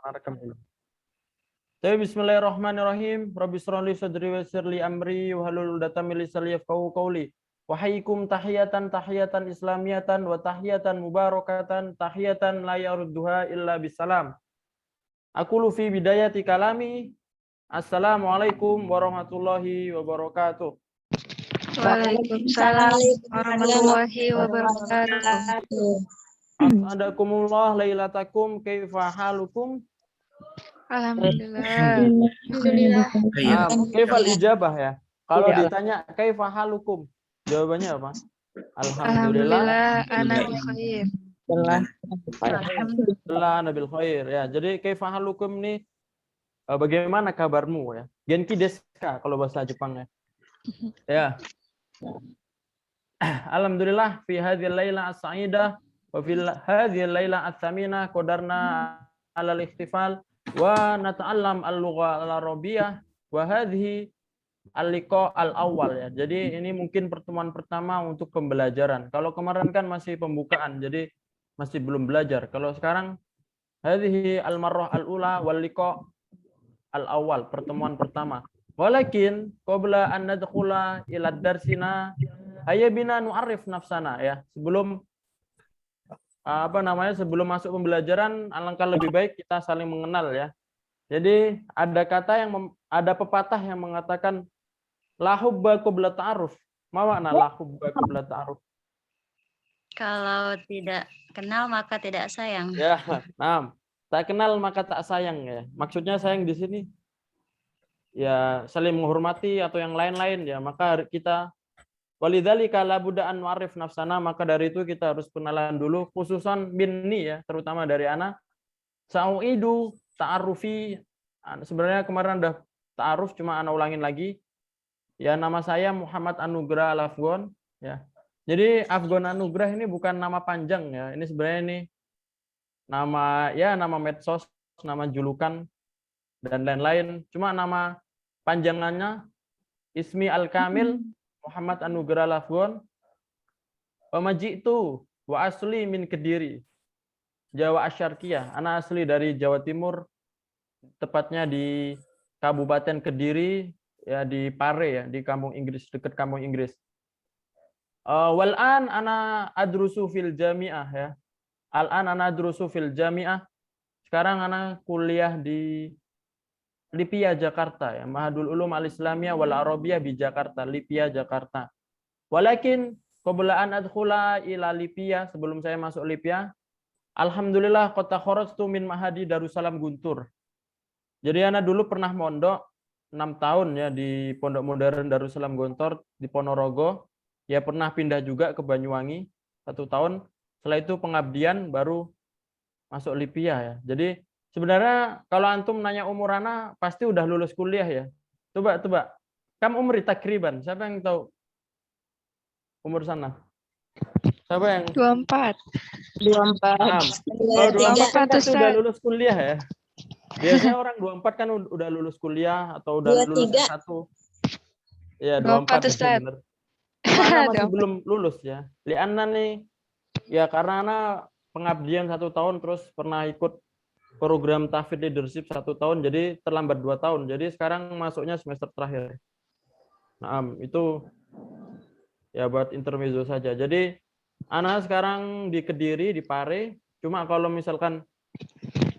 Rekam dulu. Jadi bismillahirrahmanirrahim. Rabbi shrah li sadri wa yassir li amri wa hlul 'uqdatam min lisani yafqahu qawli. Wa hayyikum tahiyatan islamiyatan wa tahiyatan mubarakatan tahiyatan la yarudduha illa bisalam. Aqulu fi bidayati kalami. Assalamualaikum warahmatullahi wabarakatuh. Waalaikumsalam warahmatullahi wabarakatuh. Assalamualaikum lailatakum kaifa halukum? Alhamdulillah. Kaifal ijabah ya. Kalau ditanya kaifa halukum, jawabannya apa? Alhamdulillah ana bi khair. Alhamdulillah nabil khair ya. Jadi kaifa halukum nih bagaimana kabarmu ya? Genki desu ka kalau bahasa Jepang ya. Ya. Alhamdulillah fi hadhil laila as-sa'idah wa fi hadhil laila ats-tsaminah qadarna 'ala al-ihtifal wa nata'allam al-lugha al-arabiyyah wa hadhihi al-liqa al-awwal ya. Jadi ini mungkin pertemuan pertama untuk pembelajaran. Kalau kemarin kan masih pembukaan, jadi masih belum belajar. Kalau sekarang hadhihi al-marrah al-ula wal liqa al-awwal, pertemuan pertama. Walakin qabla an nadkhula ila darsina hayya bina nu'arrif nafsana ya. Sebelum masuk pembelajaran, alangkah lebih baik kita saling mengenal ya. Jadi ada pepatah yang mengatakan la hubba qabla ta'aruf. Ma makna la hubba qabla ta'aruf? Kalau tidak kenal maka tidak sayang. Ya, nah, tak kenal maka tak sayang ya. Maksudnya sayang di sini ya saling menghormati atau yang lain-lain ya. Maka kita walidzalika la budda an nu'arrif nafsana, maka dari itu kita harus kenalan dulu, khususan binni ya, terutama dari ana. Sau'idu ta'arufi, sebenarnya kemarin udah ta'aruf, cuma ana ulangin lagi. Ya, nama saya Muhammad Anugrah Al-Afgon ya. Jadi Afgon Anugrah ini bukan nama panjang ya. Ini sebenarnya ini nama medsos, nama julukan dan lain-lain. Cuma nama panjangannya Ismi Al-Kamil Muhammad Anugrah Al-Afgon. Wa maji'tu wa asli min Kediri, Jawa Asyarkiyah. Anak asli dari Jawa Timur, tepatnya di Kabupaten Kediri ya, di Pare ya, di kampung Inggris, dekat kampung Inggris. Wal'an ana adrusu fil jami'ah ya. Al'an ana adrusu fil jami'ah. Sekarang ana kuliah di Lipia Jakarta ya, Mahadul Ulum Al-Islamiyah wal Arabiyah di Jakarta, Lipia Jakarta. Walakin qabla an adkhula ila Lipia, sebelum saya masuk Lipia, alhamdulillah qad kharajtu min Mahadi Darussalam Guntur. Jadi ana dulu pernah mondok 6 tahun ya di Pondok Modern Darussalam Guntur di Ponorogo. Ya pernah pindah juga ke Banyuwangi 1 tahun. Setelah itu pengabdian baru masuk Lipia ya. Jadi sebenarnya kalau antum nanya umur ana pasti udah lulus kuliah ya. Coba. Kamu umur takriban. Siapa yang tahu umur sana? Siapa yang 24. 24. Kalau 24 kan sudah lulus kuliah ya. Biasanya orang 24 kan udah lulus kuliah atau udah lulus S1. Ya, 24 Ustaz. benar. Ana masih belum lulus ya. Lianna nih ya karena ana pengabdian 1 tahun, terus pernah ikut program tahfidz leadership 1 tahun, jadi terlambat 2 tahun. Jadi sekarang masuknya semester terakhir. Nah, itu ya buat intermezzo saja. Jadi ana sekarang di Kediri, di Pare. Cuma kalau misalkan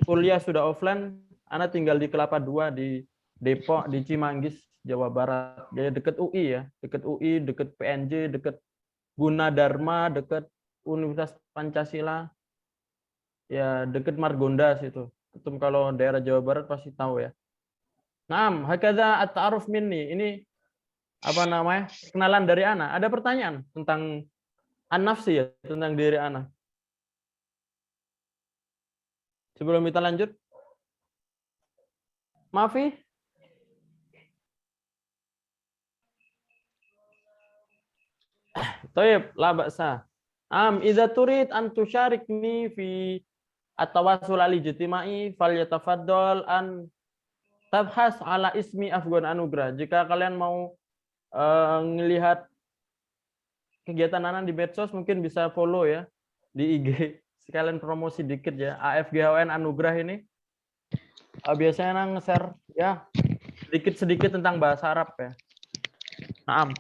kuliah sudah offline, ana tinggal di Kelapa II, di Depok, di Cimanggis, Jawa Barat. Jadi dekat UI ya, dekat UI, dekat PNJ, dekat Gunadarma, dekat Universitas Pancasila. Ya, dekat Margonda situ. Itu kalau daerah Jawa Barat pasti tahu ya. Naam, hakadza at-ta'aruf minni. Ini apa namanya? Kenalan dari ana. Ada pertanyaan tentang an-nafsi ya, tentang diri ana. Sebelum kita lanjut. Maafi? Tayyib, la ba'sa. Idza turid an tusharikni fi at-tawassul al-ijtimai falyatafaddal an tabhas ala ismi Afgon Anugrah. Jika kalian mau ngelihat kegiatan anak di medsos, mungkin bisa follow ya di IG sekalian promosi dikit ya. AFGHWN Anugerah ini biasanya nge-share ya sedikit-sedikit tentang bahasa Arab ya. Nah,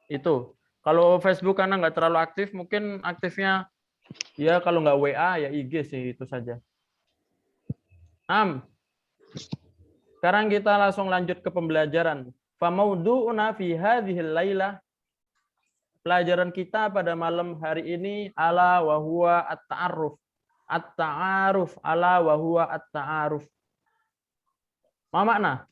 itu. Kalau Facebook karena nggak terlalu aktif, mungkin aktifnya ya kalau nggak WA ya IG sih, itu saja. Sekarang kita langsung lanjut ke pembelajaran. Famaudu'una fi hadhil lailah. Pelajaran kita pada malam hari ini ala wa huwa at-ta'aruf. At-ta'aruf ala wa huwa at-ta'aruf. Apa makna?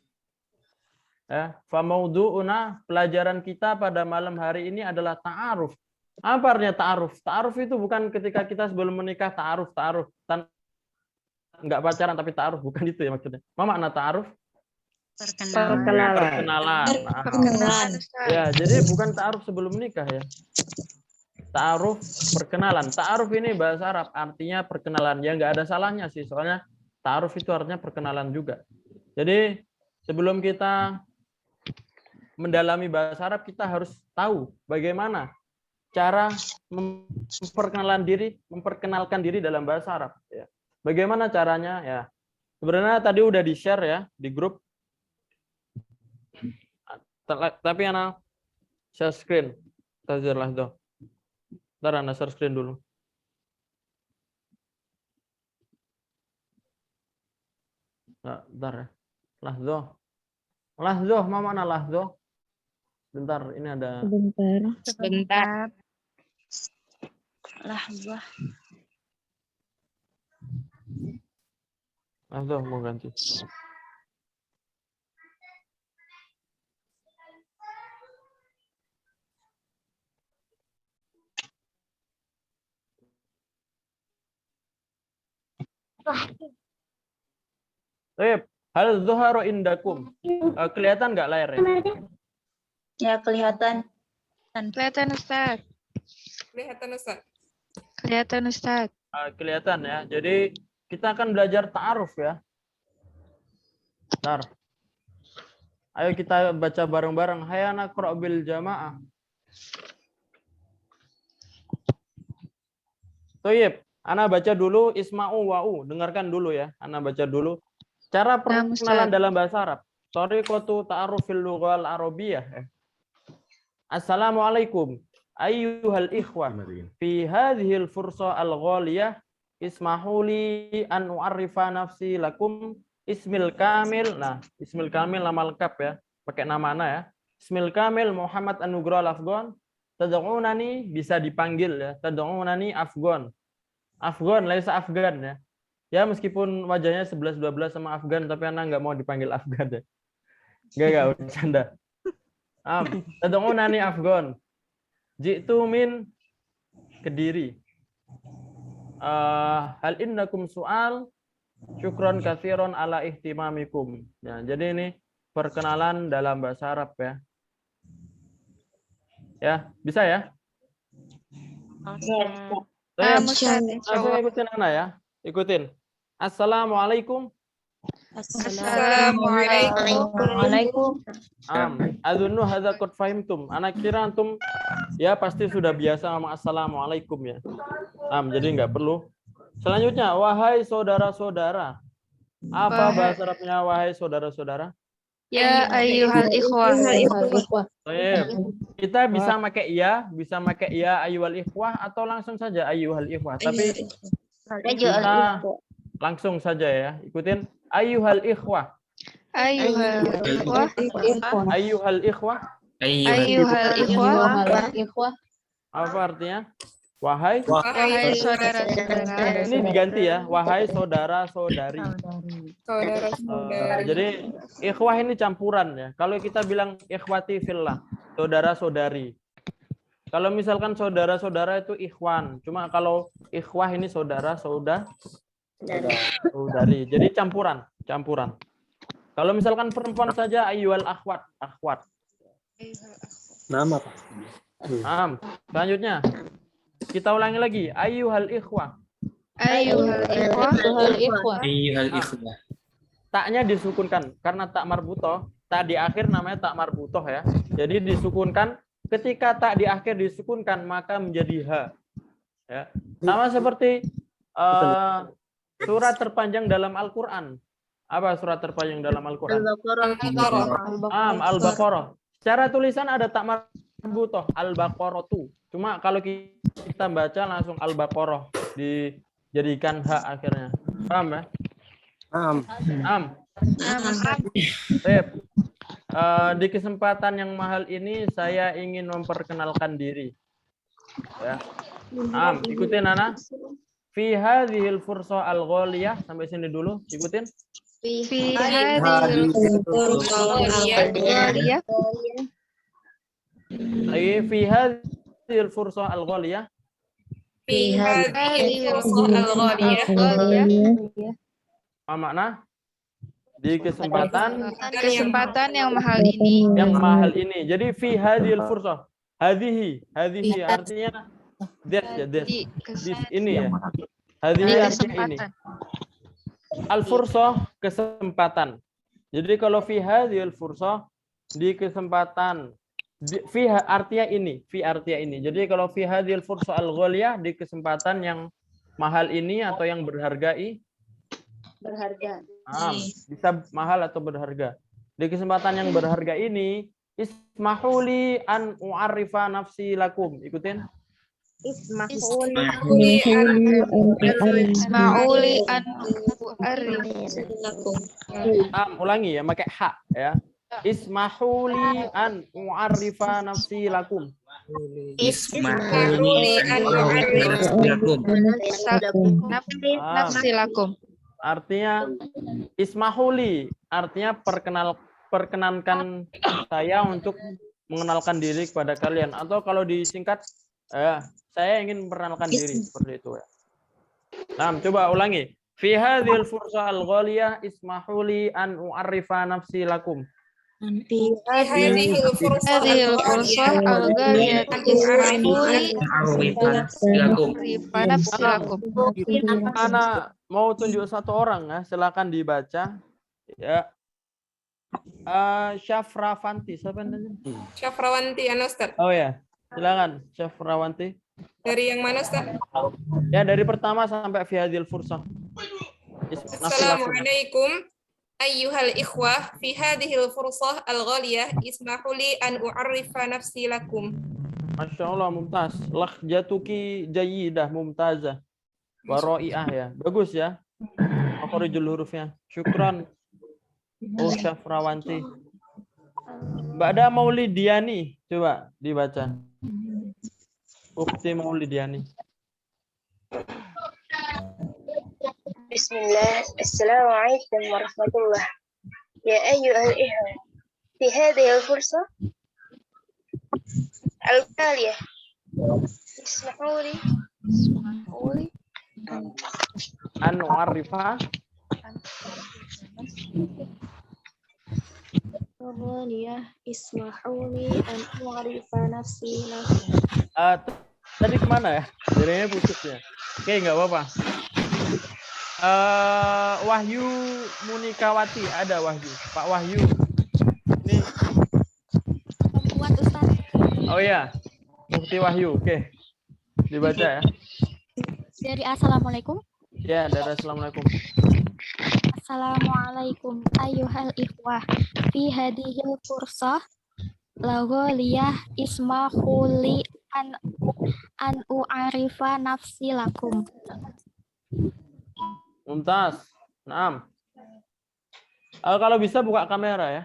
Ya, famaudu'una, pelajaran kita pada malam hari ini adalah ta'aruf. Apa artinya ta'aruf? Ta'aruf itu bukan ketika kita sebelum menikah ta'aruf. Enggak pacaran tapi ta'aruf, bukan itu ya maksudnya. Apa makna ta'aruf? Perkenalan. Ya, jadi bukan ta'aruf sebelum menikah ya. Ta'aruf perkenalan. Ta'aruf ini bahasa Arab, artinya perkenalan. Ya enggak ada salahnya sih, soalnya ta'aruf itu artinya perkenalan juga. Jadi sebelum kita mendalami bahasa Arab, kita harus tahu bagaimana cara memperkenalkan diri dalam bahasa Arab. Ya. Bagaimana caranya? Ya, sebenarnya tadi udah di-share ya di grup. Tapi anak share screen. Tazirlah doh. Ntar anak share screen dulu. Ntar ya. Lahdoh, mana lahdoh? Bentar, ini ada. Sebentar. Lahdoh mau ganti. Hal zuharu indakum. Kelihatan nggak layarnya? Ya, kelihatan. Kelihatan Ustaz. Kelihatan Ustaz. Kelihatan ya. Jadi kita akan belajar ta'aruf ya. Bentar. Ayo kita baca bareng-bareng. Hayana qra'bil jamaah. Toyib. Ana baca dulu isma'u wa'u. Dengarkan dulu ya. Ana baca dulu. Cara perkenalan dalam bahasa Arab. Tariqatu ta'arufil lughal arabiyyah. Assalamualaikum ayyuhal ikhwah. Fi hadhil fursa al-ghaliyah ismahu li an u'arrifa nafsi lakum ismil kamil. Nah, ismil kamil nama lengkap ya. Pakai nama ana ya. Ismil kamil Muhammad Anugrah Afgan. Tad'unani bisa dipanggil ya. Tad'unani Afgan. Afgan laisa Afgan ya. Ya meskipun wajahnya 11-12 sama Afgan, tapi anak nggak mau dipanggil Afgan ya. Nggak bercanda. Tad'unani Afgan. Ji'tu min Kediri. Hal innakum su'al. Syukron katsiron ala ihtimamikum. Ya, jadi ini perkenalan dalam bahasa Arab ya. Ya, bisa ya? Langsung ikutin anak ya. Ikutin. Assalamualaikum. Assalamualaikum. Adunnu hadza qad fahimtum. Anak kira antum ya pasti sudah biasa sama assalamualaikum ya. Jadi nggak perlu. Selanjutnya, wahai saudara-saudara. Apa bahasa Arabnya wahai saudara-saudara? Ya ayyuhal ikhwah. Kita bisa pakai ya, ayyuhal ikhwah atau langsung saja ayyuhal ikhwah. Tapi kita langsung saja ya. Ikutin ayyuhal ikhwah. Ayyuhal ikhwah. Ayyuhal ikhwah. Ayyuhal ikhwah. Apa artinya? Wahai saudara-saudara. Ini diganti ya. Wahai saudara-saudari. Jadi ikhwah ini campuran ya. Kalau kita bilang ikhwati fillah, saudara-saudari. Kalau misalkan saudara-saudara itu ikhwan. Cuma kalau ikhwah ini saudari. Jadi campuran. Kalau misalkan perempuan saja ayyuhal akhwat. Nama Pak. Selanjutnya kita ulangi lagi ayyuhal ikhwah. Ayyuhal ikhwah. Taknya disukunkan karena tak marbutoh. Tak di akhir namanya tak marbutoh ya. Jadi disukunkan. Ketika tak di akhir disukunkan maka menjadi ha. Ya. Sama seperti surat terpanjang dalam Al-Qur'an. Apa surat terpanjang dalam Al-Qur'an? Al-Baqarah. Secara tulisan ada tak marbutoh Al-Baqaratu. Cuma kalau kita baca langsung Al-Baqarah dijadikan hak akhirnya. Paham ya? Paham. Di kesempatan yang mahal ini saya ingin memperkenalkan diri. Ya. Ikutin Ana. Fi hadhil fursah al-ghaliyah, sampai sini dulu, ikutin. Fi hadhil fursah al-ghaliyah. Fi hadhil fursah al-ghaliyah. Fi hadhil fursah al-ghaliyah. Apa makna? Di kesempatan yang mahal ini. Yang mahal ini. Jadi fi hadhil fursah. Hadhihi artinya this ya, this ini ya. Hadhihi artinya ini. Al-fursah kesempatan. Jadi kalau fi hadhil fursah di kesempatan fi artinya ini, Jadi kalau fi hadhil fursah al-ghaliyah di kesempatan yang mahal ini atau yang berharga bisa mahal atau berharga. Di kesempatan yang berharga ini, ismahuli an u'arifa nafsi lakum. Ikutin. Isma'uli an u'arifa lakum. Ulangi ya, pakai hak ya. Ismahuli an u'arifa nafsi lakum. Isma'uli an u'arifa nafsi lakum. Artinya ismahuli, artinya perkenankan saya untuk mengenalkan diri kepada kalian, atau kalau disingkat saya ingin memperkenalkan diri, seperti itu ya. Nah, coba ulangi. Fi hadhil fursah al-ghaliyah ismahuli an u'arifa nafsi lakum. Fi hadhil fursah al-ghaliyah ismahuli nafsi lakum. Ana mau tunjuk satu orang ya, silakan dibaca ya. Syafrawanti, siapa namanya? Syafrawanti, Ustaz. Oh ya, silakan Syafrawanti. Dari yang mana, Ustaz? Ya, dari pertama sampai fi hadhil fursah. Assalamualaikum ayyuhal ikhwah, fi hadhil fursah al-ghaliyah ismahu li an u'arrifa nafsi lakum. Masya Allah, mumtaz. Lahjatuki jayidah, mumtazah. Waro'iah ya. Bagus ya. Makhorijul hurufnya. Syukran. Oh, Syafrawanti. Ba'da Maulidiani. Coba dibaca. Ukti Maulidiani. Bismillah. Assalamualaikum warahmatullah. Ya ayyuhal ikhwah. Fi hadhihi al-fursah al-ghaliyah. Ismahuli an u'arifa nafsi. Tadi kemana ya? Jadinya putus ya. Oke, nggak apa-apa. Wahyu Munikawati, ada Wahyu. Pak Wahyu. Ini. Oh ya, Mufti Wahyu. Oke, dibaca ya. Dari Assalamualaikum. Ya, dari Assalamualaikum. Assalamualaikum ayyuhal ikhwah. Fi hadhil fursah laghaliyah ismahuli an u'arifa nafsi lakum. Mumtaz. Naam. Kalau bisa buka kamera ya.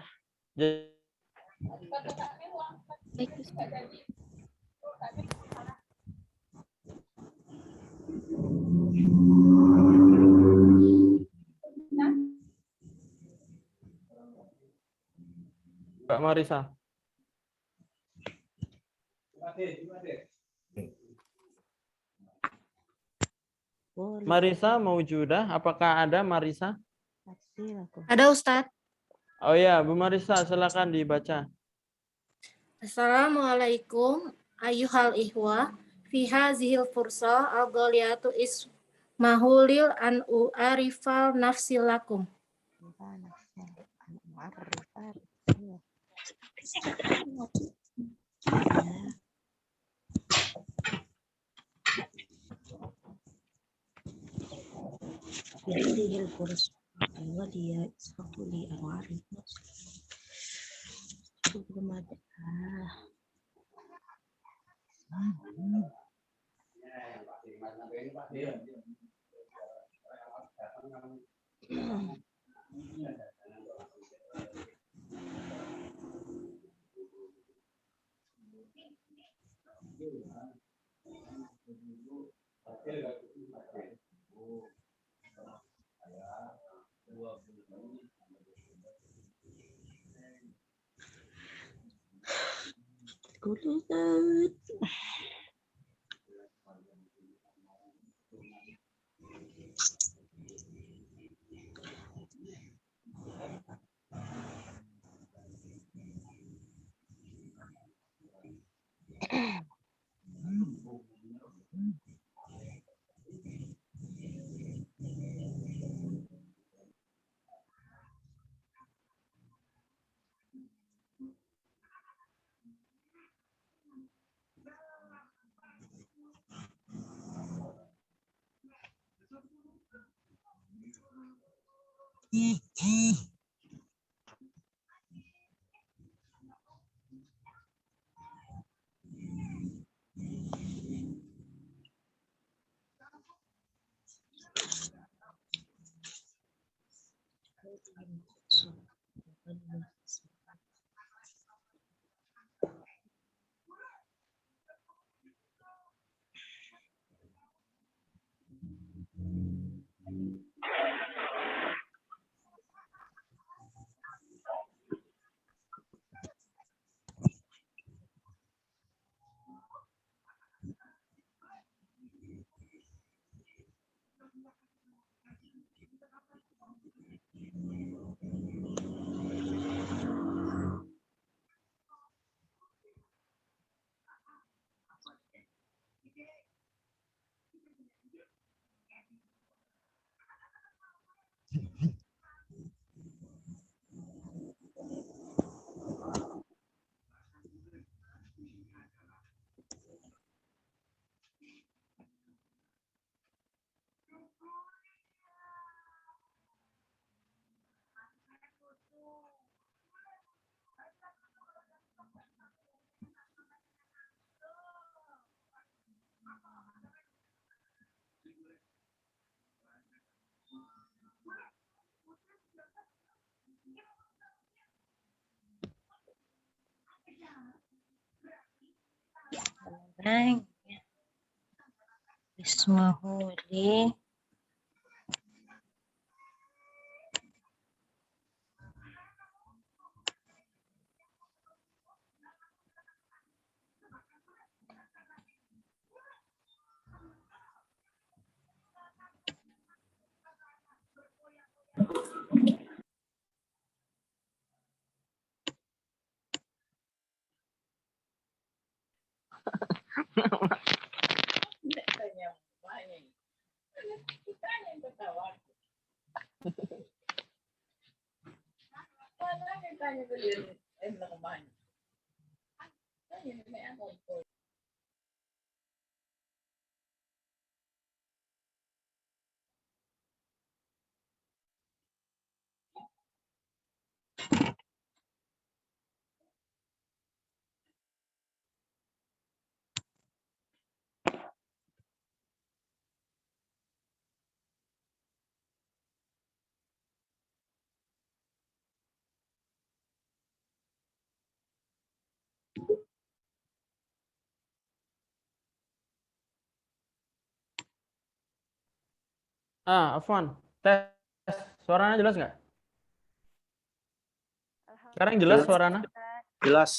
Mbak Marisa. Marisa maujudah, apakah ada Marisa? Ada Ustadz. Oh ya, Bu Marisa, silakan dibaca. Assalamualaikum ayyuhal ikhwah. Fi hazihil fursah al-ghaliyatu ismahulil an u'arifal nafsi lakum. هذه الفرصة الغالية اسمحوا لي أن أعرف نفسي. belum ada. Kulihat. اسمحوا لي Afwan. Tes. Suaranya jelas nggak? Sekarang jelas suaranya? Jelas.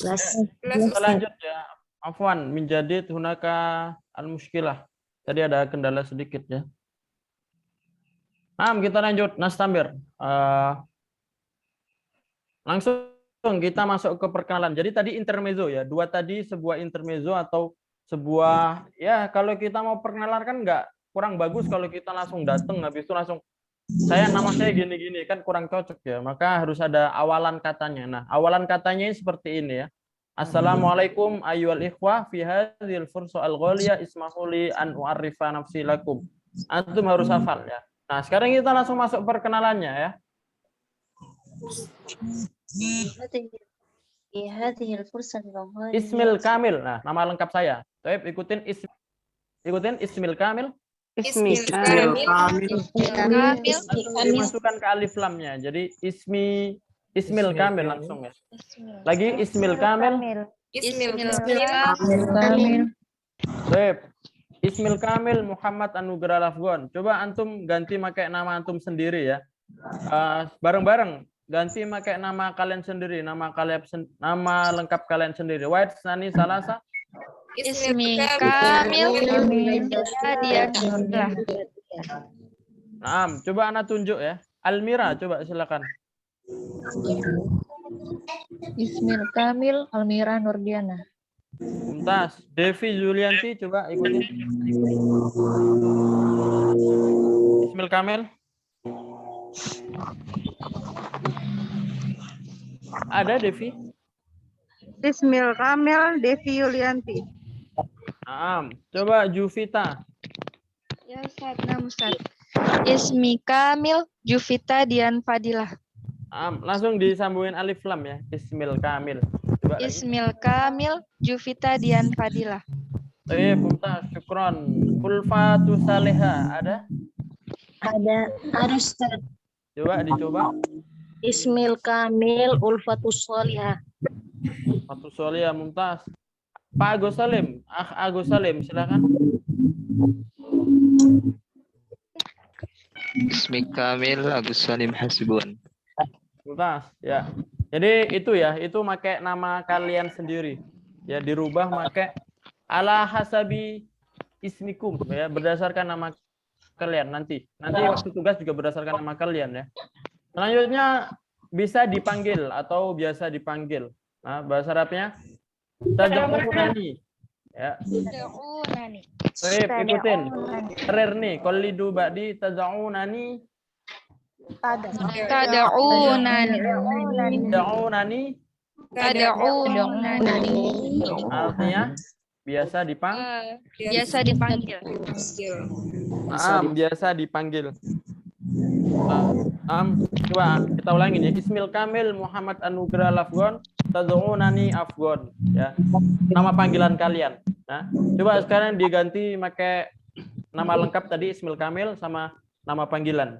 Kita lanjut ya. Afwan, menjadi hunaka al-muskilah. Tadi ada kendala sedikit ya. Kita lanjut. Nastamir. Langsung kita masuk ke perkenalan. Jadi tadi intermezzo ya. Dua tadi sebuah intermezzo atau sebuah, ya kalau kita mau perkenalan kan nggak, kurang bagus kalau kita langsung datang habis itu langsung nama saya gini-gini, kan kurang cocok ya. Maka harus ada awalan katanya. Nah, awalan katanya seperti ini ya. Assalamualaikum ayyuhal ikhwah fi hadhil fursah al-ghaliyah ismahuli an u'arrifa nafsi lakum. Antum harus hafal ya. Nah, sekarang kita langsung masuk perkenalannya ya. Ismil Kamil. Nah, nama lengkap saya. Baik, ikutin Ismil Kamil. Ismil Kamil. Dimasukkan ke alif lamnya. Jadi Ismil Kamil langsung ya. Lagi Ismil Kamil. Ismil Kamil. Baik. Ismil Kamil Muhammad Anugrah Lafgon. Coba antum ganti pakai nama antum sendiri ya. Bareng-bareng ganti pakai nama kalian sendiri, nama lengkap kalian sendiri. Wahid Sani Salasa. Ismi Kamil. Dian. Nah, coba anak tunjuk ya. Almira, coba silakan. Ismil Kamil, Almira Nurdiana. Mumtaz. Devi Julianti, coba ikutin. Ismil Kamil. Ada Devi? Ismil Kamil, Devi Yulianti. Coba Juvita. Ya Ustaz, Ustaz. Ismi Kamil, Juvita Dian Fadilah. Langsung disambungin alif lam ya. Ismil Kamil. Coba Ismil Kamil, Juvita Dian Fadilah. Mumtaz, syukron. Ulfatu Saleha, ada? Ada Ustaz. Coba dicoba. Ismil Kamil, Ulfatus Solihah. Ulfatus Solihah, Mumtaz. Pak Agus Salim, Agus Salim, silakan. Ismi Kamil Agus Salim Hasibun. Mumtaz, ya. Jadi itu ya, itu pakai nama kalian sendiri. Ya, dirubah pakai ala hasabi ismikum ya, berdasarkan nama kalian nanti. Nanti waktu tugas juga berdasarkan nama kalian ya. Selanjutnya bisa dipanggil atau biasa dipanggil. Nah, bahasa Arabnya tad'unani. Ya. Tad'unani. Ikutin. Rer nih, qalidu ba'di tad'unani. Tad'unani. Artinya biasa dipanggil. Biasa dipanggil. Biasa dipanggil. Coba kita ulangin ya. Ismil Kamil Muhammad Anugrah Lafgon tad'unani Afgon ya. Nama panggilan kalian. Nah, coba sekarang diganti pakai nama lengkap tadi Ismil Kamil sama nama panggilan.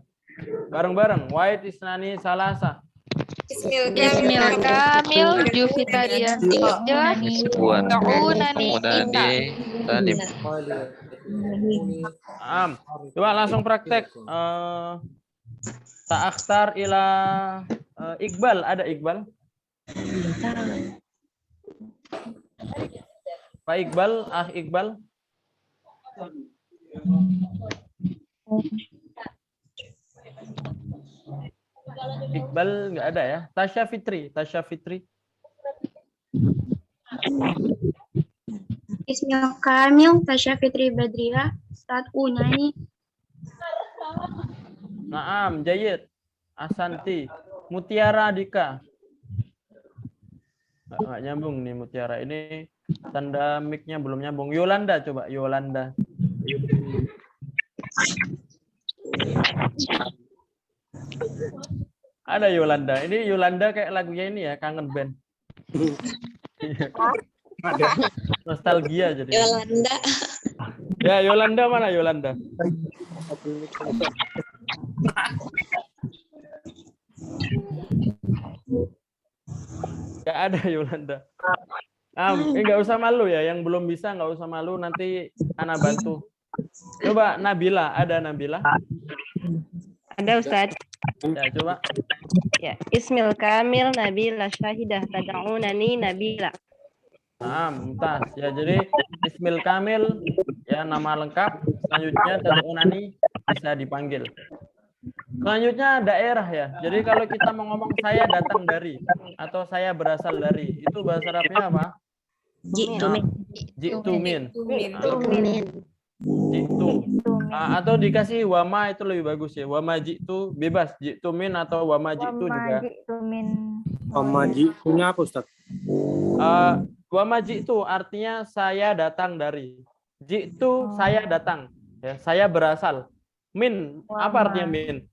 Bareng-bareng. Wahid Isnani Salasa. Ismil Kamil, Juvita Dian tad'unani Salim. Coba langsung praktek. Ta'akhtar ila Iqbal, ada Iqbal? Pak Iqbal, Iqbal. Iqbal nggak ada ya. Tasya Fitri. Ismil Kamil, Tasya Fitri Badriah, tad'unani. Naam, Jayid. Asanti. Mutiara Dika. Nggak nyambung nih Mutiara. Ini tanda mic-nya belum nyambung. Yolanda coba, Yolanda. Ada Yolanda. Ini Yolanda kayak lagunya ini ya, Kangen Band. Nostalgia jadi. Yolanda. Ya, Yolanda mana Yolanda? Gak ada Yolanda. Nggak usah malu ya, yang belum bisa nggak usah malu, nanti Ana bantu. Coba Nabila, ada Nabila? Ada Ustaz. Ya, coba. Ya, Ismil Kamil Nabila Syahidah tad'unani Nabila. Mumtaz. Ya, jadi Ismil Kamil ya nama lengkap, selanjutnya tad'unani bisa dipanggil. Selanjutnya daerah ya. Jadi kalau kita mau ngomong saya datang dari atau saya berasal dari, itu bahasa Arabnya apa? Ji'tu min. Ji'tu. Atau dikasih wama itu lebih bagus ya. Wama ji'tu bebas. Ji'tu min atau wama ji'tu juga. Wama ji'tunya apa Ustaz? Wama ji'tu artinya saya datang dari. Ji'tu saya datang. Ya, saya berasal. Min, apa artinya min?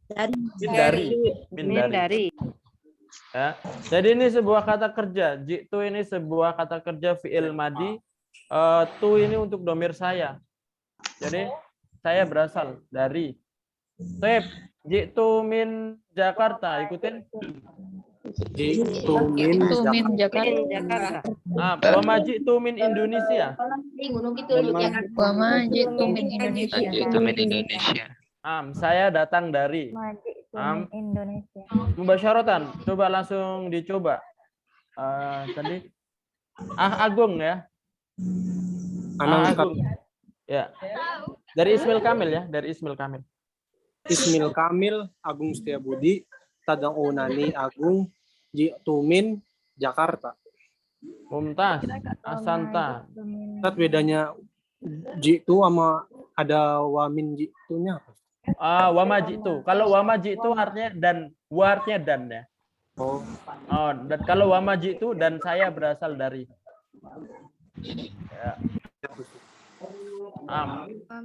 Min dari. Min dari. Ya. Jadi ini sebuah kata kerja. Jitu ini sebuah kata kerja fi'il madi. Tu ini untuk domir saya. Jadi saya berasal dari. Tep, jitu min Jakarta. Ikutin. Jitu min Jakarta. Wama jitu min Indonesia. Wama jitu min Indonesia. Itu min Indonesia. Saya datang dari. Indonesia. Mubasyaratan, coba langsung dicoba. Tadi Agung ya. Agung. Ya. Dari Ismail Kamil ya, dari Ismail Kamil. Ismail Kamil, Agung Setiabudi, Tada'unani Agung, Jitu min Jakarta. Mumtaz, Asanta. Ustaz, bedanya jitu sama ada wamin jitunya apa? Wamaji itu. Kalau wamaji itu artinya dan, artinya dan ya. Oh. Dan kalau wamaji itu dan saya berasal dari. Ya.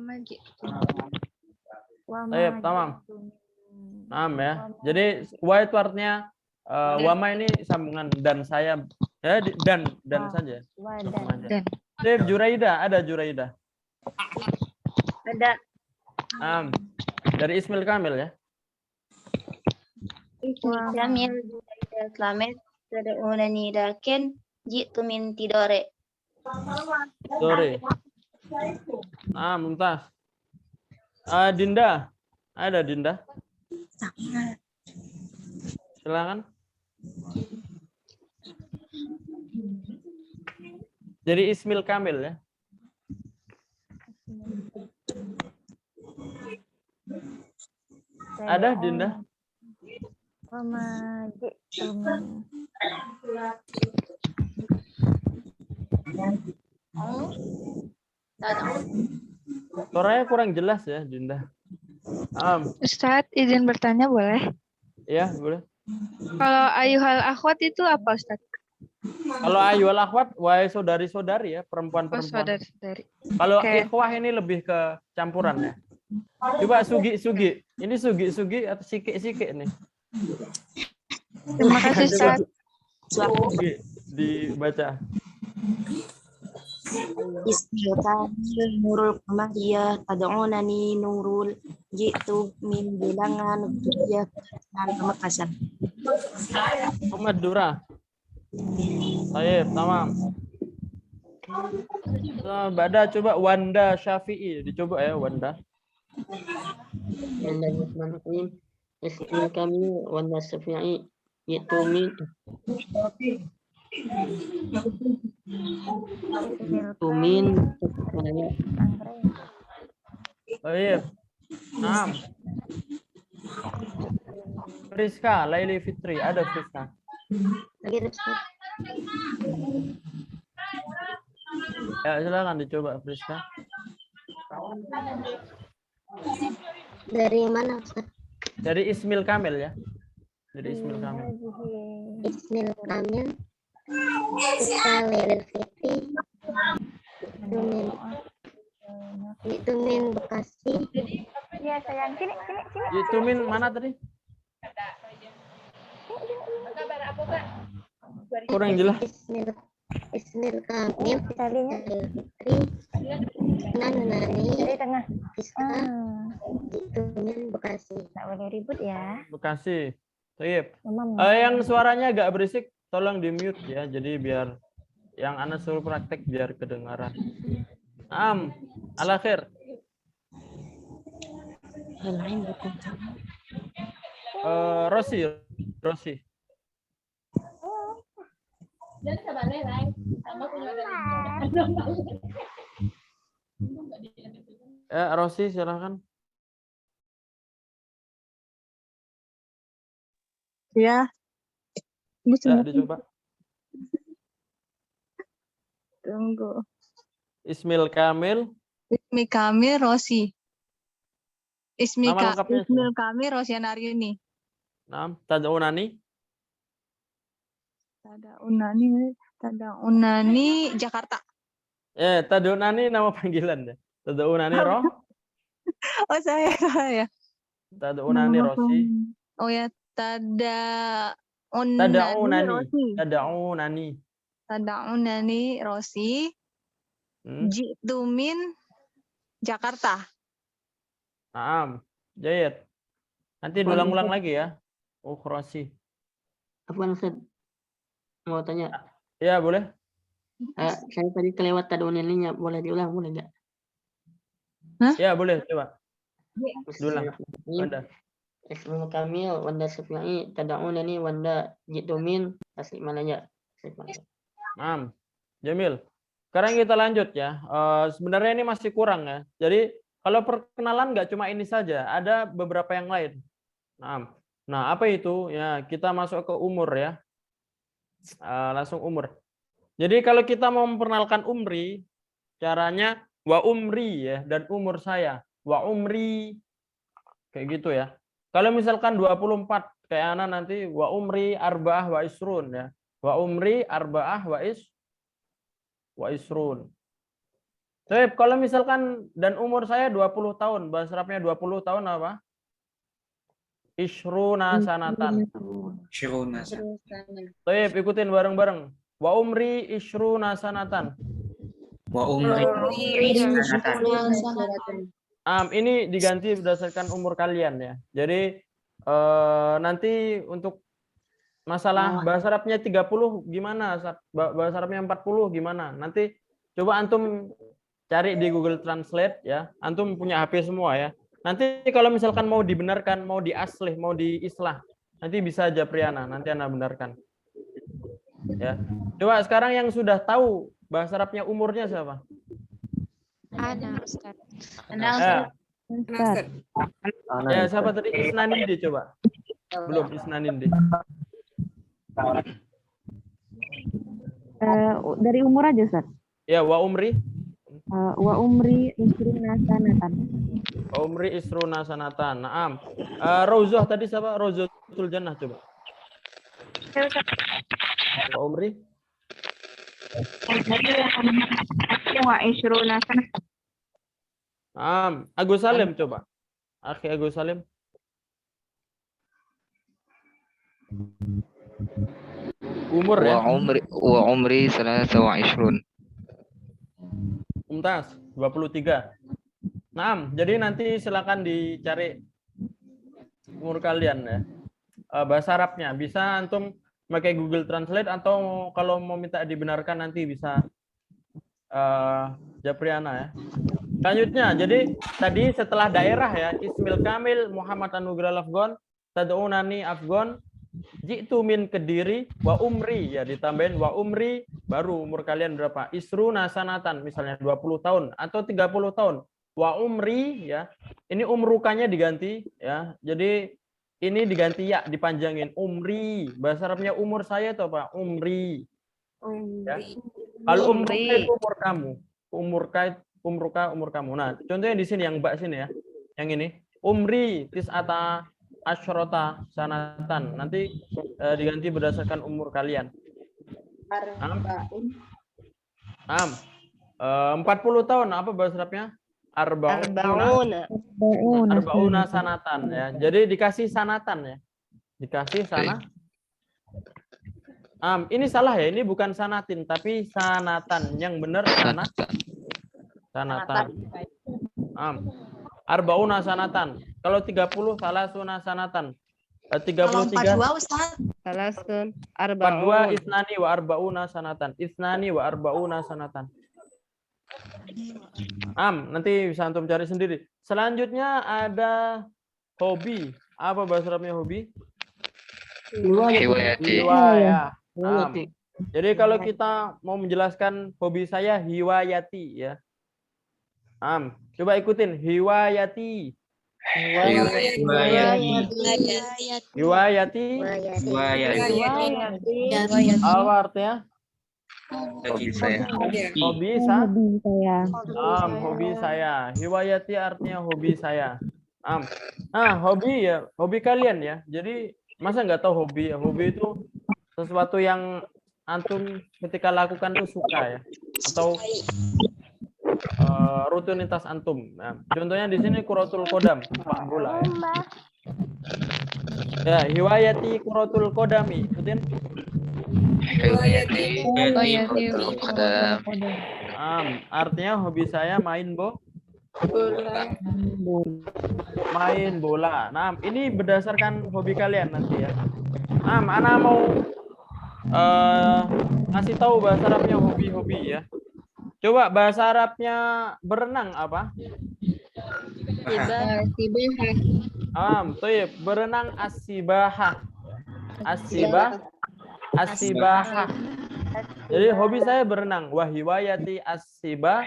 Wamaji. Tamam. Ya. Jadi wa itu artinya wama ini sambungan dan saya ya dan saja. Dan. Juraida, ada Juraida. Ada. Dari Ismail Kamil ya. Ismail Kamil Slamet tad'unani lakin jitu min tidore. Dore. Mumtaz. Dinda. Ada Dinda? Silakan. Dari Ismail Kamil ya. Ada Dinda? Suaranya kurang jelas ya, Dinda. Ustadz, izin bertanya boleh? Ya, boleh. Kalau ayuhal akhwat itu apa, Ustadz? Kalau ayuhal akhwat, wahai saudari-saudari ya, perempuan-perempuan. Saudari-saudari. Kalau ikhwah ini lebih ke campuran ya. Coba sugi. Ini sugi atau sike nih? Terima kasih, Ustaz. Sugi dibaca. Ismail Kamil Nurul Qamariyah Tad'unani Nurul jitu min bilangan Jogja Pamekasan. Madura. Baik, tamam. Bada coba Wanda Syafi'i, dicoba ya Wanda. Ismail Kamil Wanda Syafi'i jitu min Baik. Friska, Laili Fitri, ada Friska. Ya, silakan dicoba Friska. Dari mana, Ustaz? Dari Ismail Kamil ya. Dari Ismail Kamil. Ismail Kamil Friska Laili Fitri itu min Bekasi. Iya, sayang. Sini. Itu min mana tadi? Kurang jelas. Ismail Kamil Fitri Nanunani Dari tengah. Friska itu min Bekasi. Nggak boleh ribut ya. Bekasi. Baik. Mama, Yang suaranya agak berisik, tolong di mute ya. Jadi biar yang Anda suruh praktek biar kedengaran. Al-akhir. Rosi. Rosi silakan. Ya. Dicoba. Tunggu. Ismail Kamil. Ismail Kamil Rosi. Ismail Nama lengkapnya. Kamil Rosiana Aryuni. Tad'unani. Tada'unani Jakarta. Tad'unani nama panggilan ya. Tad'unani Oh, saya. Tad'unani Rosi. Oh ya, tada'unani Rosi. Jitu min Jakarta. Naam. Jayid. Nanti diulang-ulang lagi ya. Rosi. Afwan Ustaz, mau tanya. Ya, boleh. Saya tadi kelewat tad'unaninya, boleh diulang, boleh nggak? Ya, boleh, coba. Diulang. Wanda. Ismul Kamil, Wanda Sufyai, tad'unani Wanda jitu min taslik mananya. Naam. Jamil. Sekarang kita lanjut ya. Sebenarnya ini masih kurang ya. Jadi kalau perkenalan nggak cuma ini saja, ada beberapa yang lain. Nah, apa itu? Ya, kita masuk ke umur ya. Langsung umur. Jadi kalau kita mau memperkenalkan umri, caranya wa umri ya, dan umur saya. Wa umri. Kayak gitu ya. Kalau misalkan 24, kayak anak nanti wa umri arba'ah wa isrun ya. Wa umri arba'ah wa isrun. Baik, kalau misalkan dan umur saya 20 tahun, bahasa Arabnya 20 tahun apa? Ishruna sanatan. Baik, ikutin bareng-bareng. Wa umri ishruna sanatan. Wa umri Ini diganti berdasarkan umur kalian ya. Jadi nanti untuk masalah bahasa Arabnya 30 gimana? Bahasa Arabnya 40 gimana? Nanti coba antum cari di Google Translate ya. Antum punya HP semua ya. Nanti kalau misalkan mau dibenarkan, mau diaslih, mau diislah, nanti bisa aja Priana, nanti Anda benarkan. Ya. Coba sekarang yang sudah tahu bahasa Arabnya umurnya siapa? Ana, Ustaz. Ya, siapa tadi? Isnanindi coba. Belum Isnanindi. Dari umur aja, Ustaz. Ya, wa umri. Wa umri isruna sanatan. Wa umri isruna sanatan. Naam. Rauzah tadi siapa? Rauzatul Jannah coba. Wa umri. Wa isruna sanatan. Naam. Agus Salim coba. Akhi Agus Salim. Umur ya. Wa umri 23. Mumtaz, 23. Nah, jadi nanti silakan dicari umur kalian ya. Bahasa Arabnya bisa antum pakai Google Translate atau kalau mau minta dibenarkan nanti bisa Japriana ya. Selanjutnya, jadi tadi setelah daerah ya, Ismil Kamil Muhammad Anugrah Afgon, tad'unani Afgon, jitu min Kediri, wa umri ya ditambahin wa umri, baru umur kalian berapa? Isruna sanatan misalnya 20 tahun atau 30 tahun. Wa umri ya. Ini umrukanya diganti ya. Jadi ini diganti ya, dipanjangin umri. Bahasa Arabnya umur saya itu apa? Umri. Ya. Kalau umur itu umur kamu. Umur kamu. Nah, contohnya di sini yang Mbak sini ya. Yang ini umri tis'ata asyrota sanatan. Nanti diganti berdasarkan umur kalian. 40 tahun apa bahasa Arabnya? Arbauna sanatan ya. Jadi dikasih sanatan ya. Dikasih sana. Ini salah ya. Ini bukan sanatin tapi sanatan. Yang benar sanatan. Arbauna sanatan. Kalau 30 salah sunah sanatan. 33 Salah sun. 42 isnani wa arbauna sanatan. Isnani wa arbauna sanatan. Nanti bisa antum cari sendiri. Selanjutnya ada hobi. Apa bahasa Arabnya hobi? Hiwayati. Jadi kalau kita mau menjelaskan hobi saya hiwayati ya. Coba ikutin hiwayati. Hiwayati. Apa artinya? Hobi saya. Hobi saya. Hiwayati artinya hobi saya. Hobi ya, hobi kalian ya. Jadi masa nggak tahu hobi? Hobi itu sesuatu yang antum ketika lakukan tuh suka ya, atau rutinitas antum. Nah, contohnya di sini kuratul kodam, sepak bola ya. Ya, hiwayati kuratul kodami. Ikutin. Hiwayati kuratul qadam. Artinya hobi saya main Bola. main bola. Nah, ini berdasarkan hobi kalian nanti ya. Nah, ana mau ngasih tahu bahasa Arabnya hobi-hobi ya. Coba bahasa Arabnya berenang apa? Toyib. Berenang as-sibahah. As-sibahah. Jadi hobi saya berenang. Wahiwayati as-sibah.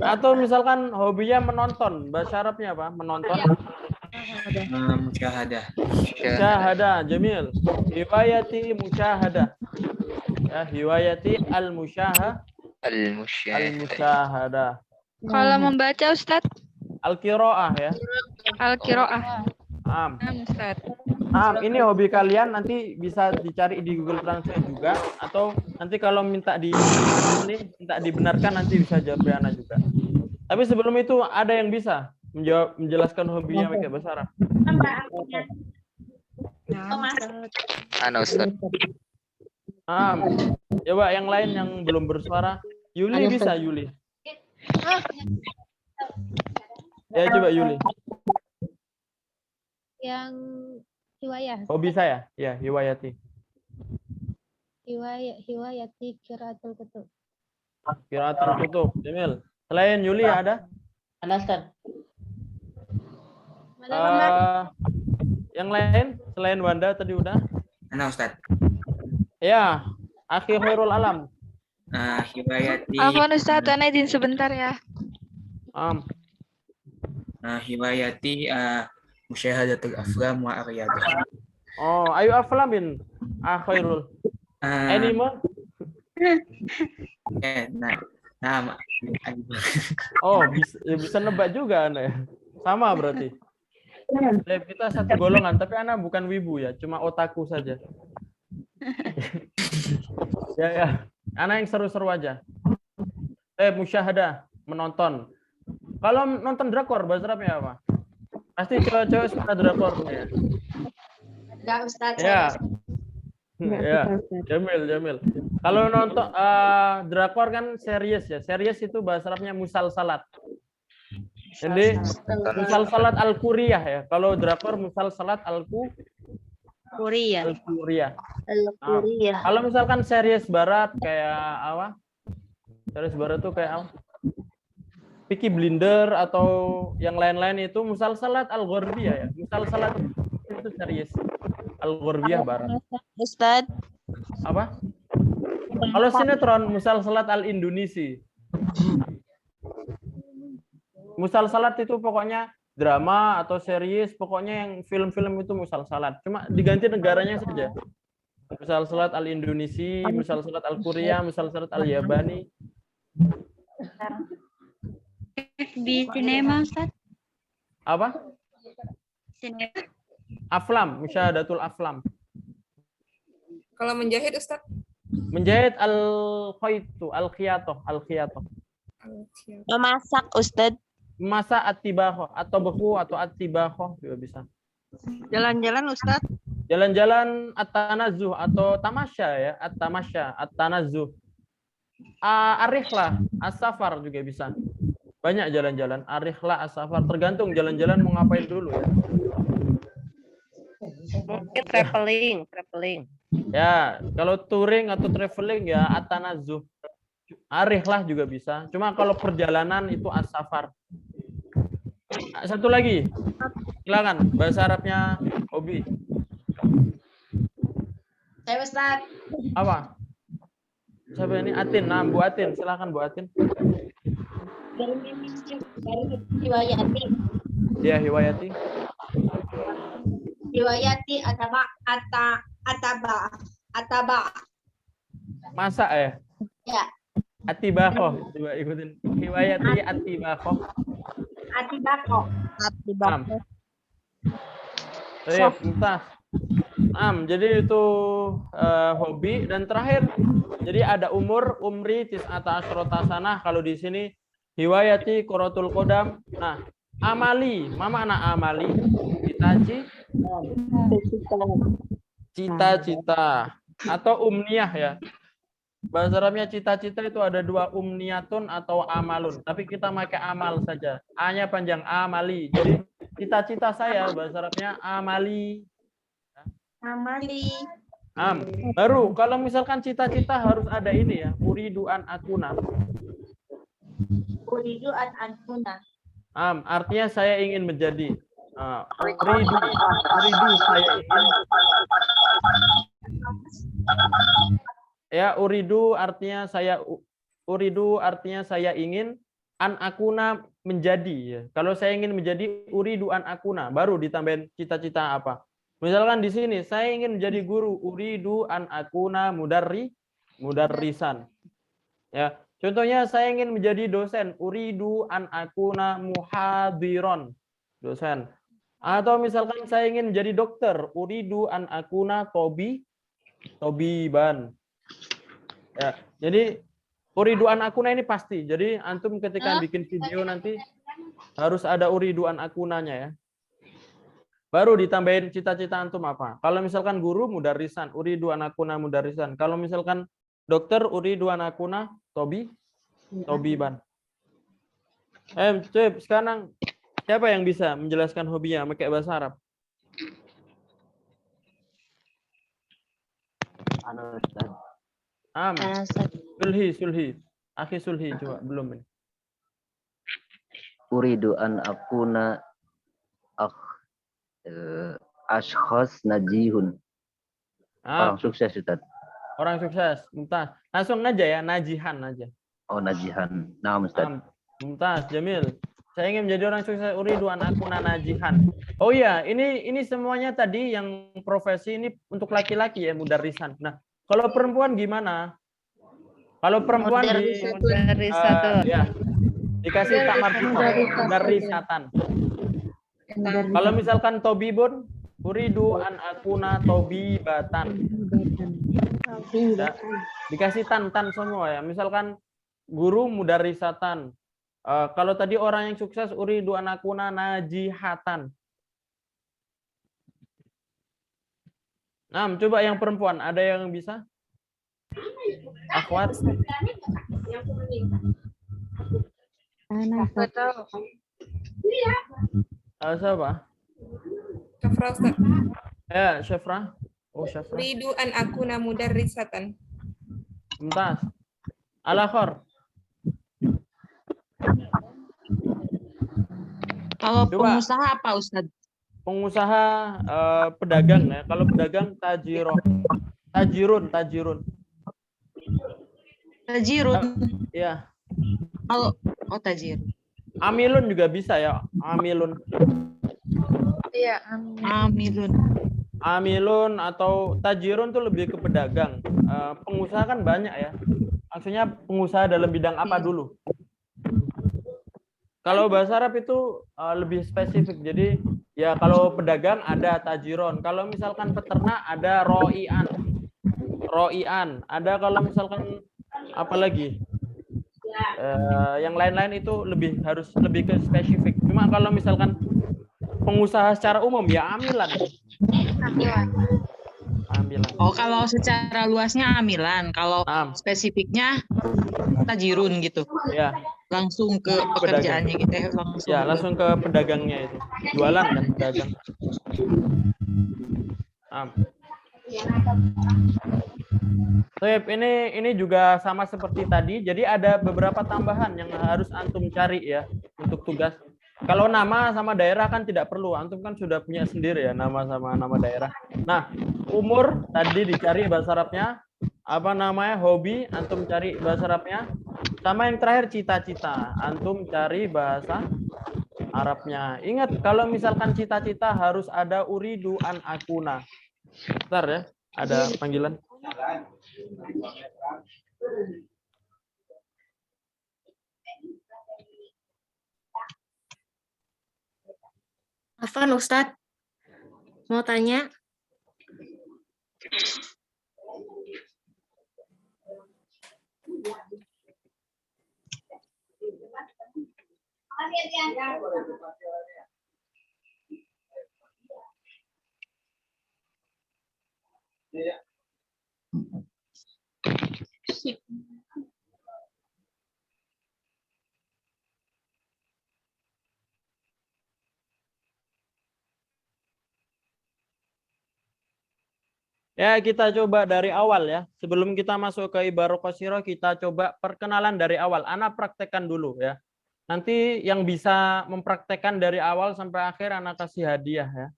Atau misalkan hobinya menonton. Bahasa Arabnya apa? Menonton. Musyahadah. Musyahadah, jamil. Hiwayati musyahadah. Ya, hiwayati al-musyahadah. Kalau membaca Ustadz? Al-qiraah ya. Al-qiraah. Ustadz. Ini hobi kalian nanti bisa dicari di Google Translate juga, atau nanti kalau minta dibenarkan nanti bisa jawab Ana juga. Tapi sebelum itu ada yang bisa menjelaskan hobinya pakai bahasa Arab. Ana Ustaz. Coba yang lain yang belum bersuara. Yuli bisa, Yuli. Ya coba Yuli. Yang hiwayah. Hobi saya, ya hiwayati. Hiwayati qiraatul kutub. Qiraatul kutub, Jamil. Selain Yuli ada? Ada Ustaz. Yang lain selain Wanda tadi udah? Ana Ustaz. Ya, Akhi Khairul Alam. Hiwayati. Afwan Ustaz, Ana izin sebentar ya. Hiwayati musyahadatul aflam wa aryadah. Oh, ayu aflamin Khairul. Anime? Oh, bisa nebak juga Ana ya. Sama berarti. Kita satu golongan, tapi Ana bukan wibu ya, cuma otaku saja. Ya. Ana yang seru-seru aja. Musyahadah, menonton. Kalau nonton drakor, bahasa Arabnya apa? Pasti cewek-cewek suka drakor ya. Enggak, Ustaz. Ya. Ya, Jamil. Kalau nonton drakor kan series ya. Series itu bahasa Arabnya musalsalat. Jadi musalsalat al-Quriyah ya. Kalau drakor musalsalat al-Quriyah. Kalau misalkan series barat kayak apa? Series barat tuh kayak apa? Peaky Blinders atau yang lain-lain itu musalsalat al-Gharbiyah ya. Musalsalat itu series al-Gharbiyah barat. Ustaz. Apa? Kalau sinetron musalsalat al-Indonesi. Musalsalat itu pokoknya drama atau series, pokoknya yang film-film itu musalsalat. Cuma diganti negaranya saja. Musalsalat al-Indonesi, musalsalat al-Korea, musalsalat al-Yabani. Di sinema, Ustaz? Apa? Sinema. Aflam, musyahadatul aflam. Kalau menjahit Ustaz? Menjahit al-khaytu, al-khiyatoh. Memasak Ustaz. Memasak at-tibahoh, atau beku atau at-tibahoh juga bisa. Jalan-jalan Ustaz. Jalan-jalan at-tanazuh atau tamasya ya, at-tamasya, at-tanazuh. Arihlah, as-safar juga bisa. Banyak jalan-jalan, arihlah, as-safar, tergantung jalan-jalan mau ngapain dulu ya. Mungkin traveling. Ya, kalau touring atau traveling ya at-tanazuh. Arihlah juga bisa. Cuma kalau perjalanan itu as-safar. Satu lagi. Silakan bahasa Arabnya hobi. Saya Ustaz. Apa? Siapa ini? Atin. Nah, Bu Atin. Silakan Bu Atin. Hiwayati. Ya, hiwayati. Hiwayati ataba. Masak ya? Ya. Atibakoh. Coba ikutin. Hiwayati atibakoh. Atibako. Baik, Mumtaz. Jadi itu hobi. Dan terakhir, jadi ada umur, umri tis'ata asyrota sanah. Kalau di sini hiwayati quratul qodam. Nah, amali, ma makna amali? Cita-cita atau umniyah ya. Bahasa Arabnya cita-cita itu ada dua, umniyatun atau amalun. Tapi kita pakai amal saja. A-nya panjang, amali. Jadi cita-cita saya bahasa Arabnya amali. Amali. Baru kalau misalkan cita-cita harus ada ini ya, uridu an akuna. Uridu an akuna. Artinya saya ingin menjadi. Uridu saya ingin. Ya, uridu artinya saya ingin, an akuna menjadi ya. Kalau saya ingin menjadi, uridu an akuna, baru ditambahin cita-cita apa. Misalkan di sini saya ingin menjadi guru, uridu an akuna mudarrisan. Ya, contohnya saya ingin menjadi dosen, uridu an akuna muhadiron, dosen. Atau misalkan saya ingin menjadi dokter, uridu an akuna tobiban. Ya, jadi uriduan akuna ini pasti. Jadi antum ketika bikin video nanti harus ada uriduan akunanya ya. Baru ditambahin cita-cita antum apa. Kalau misalkan guru, mudarrisan, uriduan akuna mudarrisan. Kalau misalkan dokter, uriduan akuna tobiban. Cep, sekarang siapa yang bisa menjelaskan hobinya pakai bahasa Arab? Sulhi. Akhi Sulhi, coba belum ini. Uridu an akuna ashkhas najihun. Orang sukses, Ustaz. Orang sukses, mumtaz. Langsung aja ya, najihan aja. Oh, najihan. Nah, Ustaz. Mumtaz, Jamil. Saya ingin menjadi orang sukses, uridu an akuna najihan. Oh iya, ini semuanya tadi yang profesi ini untuk laki-laki ya, mudarrisan. Nah, kalau perempuan gimana? Kalau perempuan dikasih tak mudarrisatan. Kalau misalkan tobibun, uridu an akuna tobibatan. Ya, dikasih tan semua ya. Misalkan guru mudarrisatan. Kalau tadi orang yang sukses, uridu an akuna najihatan. Nah, coba yang perempuan, ada yang bisa? Akhwat. Siapa? Syafra, Ustaz. Ya, Syafra. Oh, Syafra. Uridu an akuna mudarrisatan. Mumtaz. Al-akhar. Kalau pengusaha apa, Ustaz? Pengusaha pedagang ya. Kalau pedagang tajirun. Tajirun. Iya. Kalau tajir. Amilun juga bisa ya. Amilun. Iya, Amilun atau tajirun tuh lebih ke pedagang. Pengusaha kan banyak ya. Maksudnya pengusaha dalam bidang apa dulu? Kalau bahasa Arab itu lebih spesifik. Jadi ya kalau pedagang ada tajiron. Kalau misalkan peternak ada roian. Ada kalau misalkan apa lagi? Yang lain-lain itu harus lebih ke spesifik. Cuma kalau misalkan pengusaha secara umum ya amilan. Oh, kalau secara luasnya amilan, kalau spesifiknya tajirun gitu. Ya. Langsung ke pekerjaannya gitu ya, langsung. Ya, langsung ke pedagangnya itu. Jualan kan pedagang. Ini juga sama seperti tadi. Jadi ada beberapa tambahan yang harus antum cari ya untuk tugas. Kalau nama sama daerah kan tidak perlu. Antum kan sudah punya sendiri ya nama sama nama daerah. Nah, umur tadi dicari bahasa Arabnya. Apa namanya? Hobi, antum cari bahasa Arabnya. Sama yang terakhir cita-cita. Antum cari bahasa Arabnya. Ingat kalau misalkan cita-cita harus ada uridu an akuna. Bentar ya, ada panggilan. Afan, Ustadz mau tanya. Ya, kita coba dari awal ya. Sebelum kita masuk ke ibarat qasirah, kita coba perkenalan dari awal. Ana praktekkan dulu ya. Nanti yang bisa mempraktekkan dari awal sampai akhir Ana kasih hadiah ya.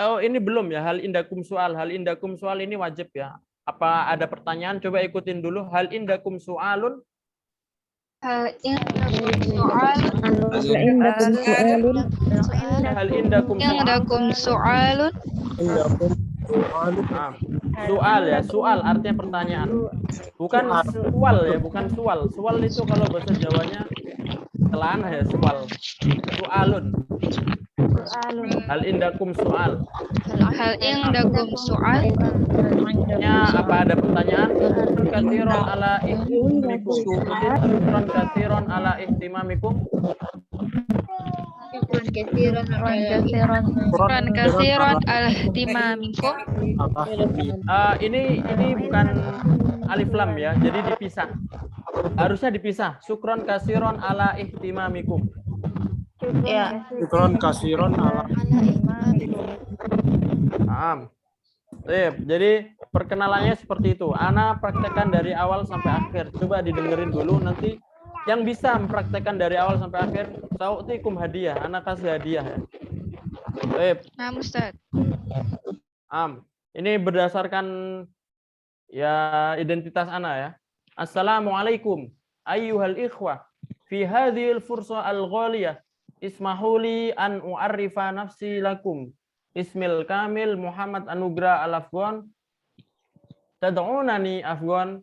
Oh, ini belum ya. Hal indakum soal. Hal indakum soal ini wajib ya. Apa ada pertanyaan? Coba ikutin dulu. Hal indakum soalun. Hal indakum soalun. Hal indakum soalun. Soal ya, soal artinya pertanyaan. Bukan soal ya, bukan soal. Soal itu kalau bahasa Jawanya celana ya, soal. Soalun. Hal indakum soal. Hal indakum soal. Apa ada pertanyaan? Katsiron ala ihtimamikum. Katsiron ala ihtimamikum. Kasiron al-ihtimamikum. Ini bukan alif lam ya, jadi dipisah. Harusnya dipisah. Syukron kasiron ala ihtimamikum. Ya. Syukron kasiron ala ihtimamikum. Jadi perkenalannya seperti itu. Ana praktekkan dari awal sampai akhir. Coba didengerin dulu, nanti yang bisa mempraktekkan dari awal sampai akhir, sa'utikum hadiah. Ana kasih hadiah ya. Nah, Ustaz. Ini berdasarkan ya identitas Ana ya. Assalamualaikum ayyuhal ikhwah. Fi hadhil fursa al-ghaliyah ismahuli an u'arrifa nafsi lakum. Ismil kamil Muhammad Anugrah Al-Afghan. Tad'unani Afghan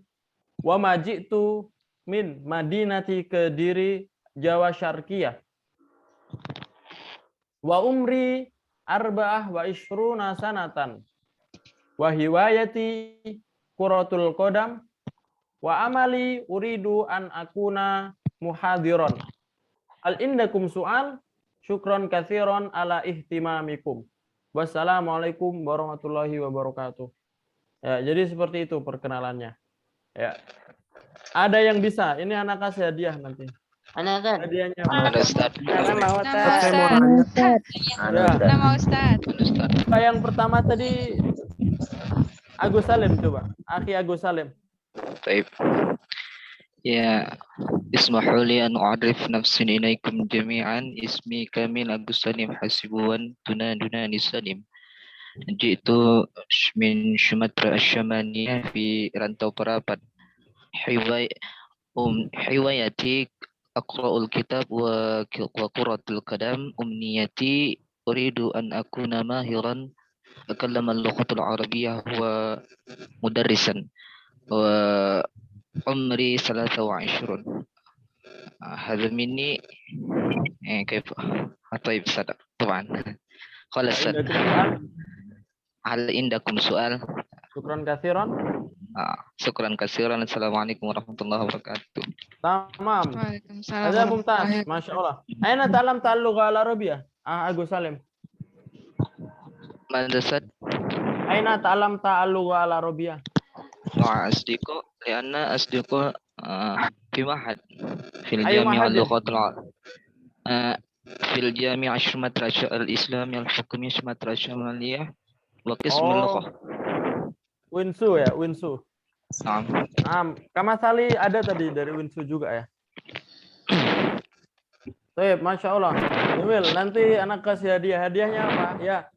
wa ma ji'tu min Madinati Kediri Jawa Syarqiyah. Wa umri arba'ah wa ishruna sanatan. Wa hiwayati Quratul Qadam. Wa amali uridu an akuna muhadiron. Al indakum su'al. Syukron katsiron ala ihtimamikum. Wassalamualaikum warahmatullahi wabarakatuh. Ya, jadi seperti itu perkenalannya. Ya. Ada yang bisa? Ini anak kasih hadiah nanti. Anak kan? Hadiahnya. Ada Ustaz. Nama Ustaz. Yang pertama tadi Agus Salim, coba. Akhi Agus Salim. Baik. Ya, ismahuli an u'arif nafsin ilaikum jami'an ismi kamil Agus Salim hasibuan tunadunani Salim. Jitu min Sumatera Asyamaniyah fi Rantau Parapat. Hiwayati aqra'ul kitab wa quratul qadam umniyati uridu an akuna mahiran akallama al-lughatul arabiyyah wa mudarrisan wa umri 23. هذا مني كيف طيب صدق طبعا خلاص هل عندكم سؤال Syukran katsiran. Syukran katsiran. Assalamualaikum warahmatullahi wabarakatuh. Tamam. Ada mumtaz. Masya Allah. Aina ta'lam ta'alluqa al-Arabiyyah? Agus Salim. Madrasat. Aina ta'lam ta'alluqa al-Arabiyyah? أصدقاء لأن أصدقاء في معهد في الجامعة اللغات في الجامعة السومترا الإسلامية الحكومية سومترا الشمالية وقسم اللغة. Winsu ya, Winsu. Kamasali ada tadi dari Winsu juga ya. Baik, Masya Allah. Jamil, nanti anak kasih hadiah. Hadiahnya apa? Ya.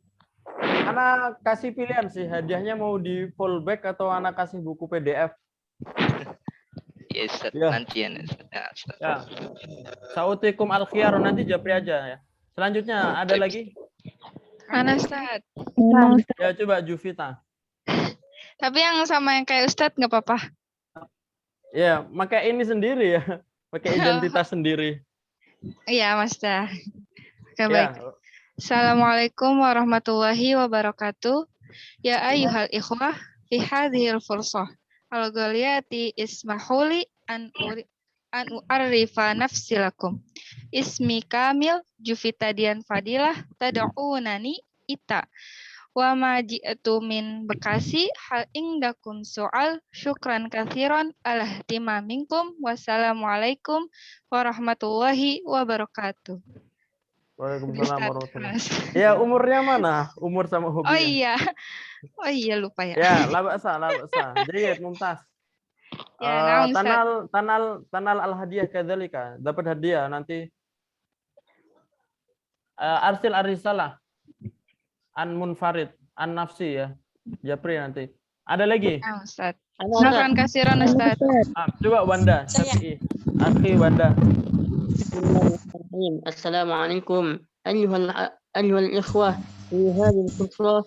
Anak kasih pilihan sih, hadiahnya mau di fallback atau anak kasih buku PDF. Yes, ya. Nanti ya. Sautikum al-khiyar, nanti japri aja ya. Selanjutnya ada lagi? Mana Ustaz? Ya coba Juvita. Tapi yang sama yang kayak Ustadz nggak apa-apa. Ya, pakai ini sendiri ya. Pakai identitas sendiri. Iya, Mas. Oke, ya. baik. Assalamualaikum warahmatullahi wabarakatuh. Ya ayyuhal ikhwah fi hadhil fursah al-ghaliyati ismahuli an u'arrifa nafsi lakum. Ismi Kamil Jufitadian Fadilah tad'unani Ita. Wa ma ji'tu min Bekasi hal indakum soal syukran katsiran ala ihtimaminkum. Wassalamualaikum warahmatullahi wabarakatuh. Waalaikumsalam warahmatullahi wabarakatuh. Ya, umurnya mana? Umur sama hobi. Oh iya lupa ya. Ya, la ba'sa. Jadi mumtaz. Ya, Tanal al-hadiah kadzalika. Dapat hadiah nanti. Arsil arisalah an munfarid an nafsi ya. Japri nanti. Ada lagi? Ya, Ustaz. Syukran kasiran Ustaz. Coba Wanda, Syafi'i. Akhi Wanda. Assalamualaikum ayyuhal ikhwah fi hadhihi al-futrah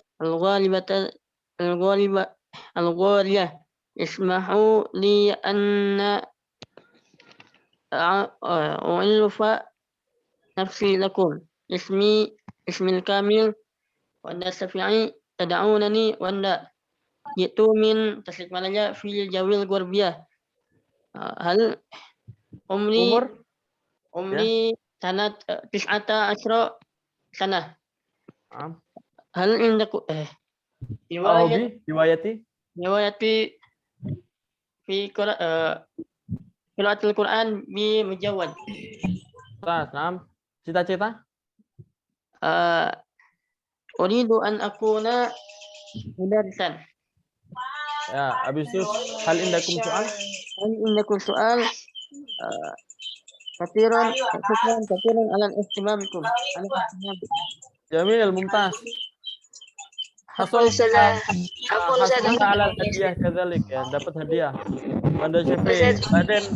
al-ghaliyah ismahu li anna u'allifa nafsi lakum ismi al-kamil Wanda Syafi'i tad'unani Wanda jitu min Tasikmalaya fil jawil gurbiyah hal umri sanat tis'ata asyra sanah. Hal indaku riwayati fi qiraatul Quran bi mujawwad. Cita-cita? Uridu an akuna mudarrisan. Ya, habis itu hal indakum soal? Hal indakum soal Katiran alan ihtimamikum. Jamil, mumtaz. Hasul ala hadiah kadzalik ya, dapat hadiah. Wanda Syafi'i. Baden.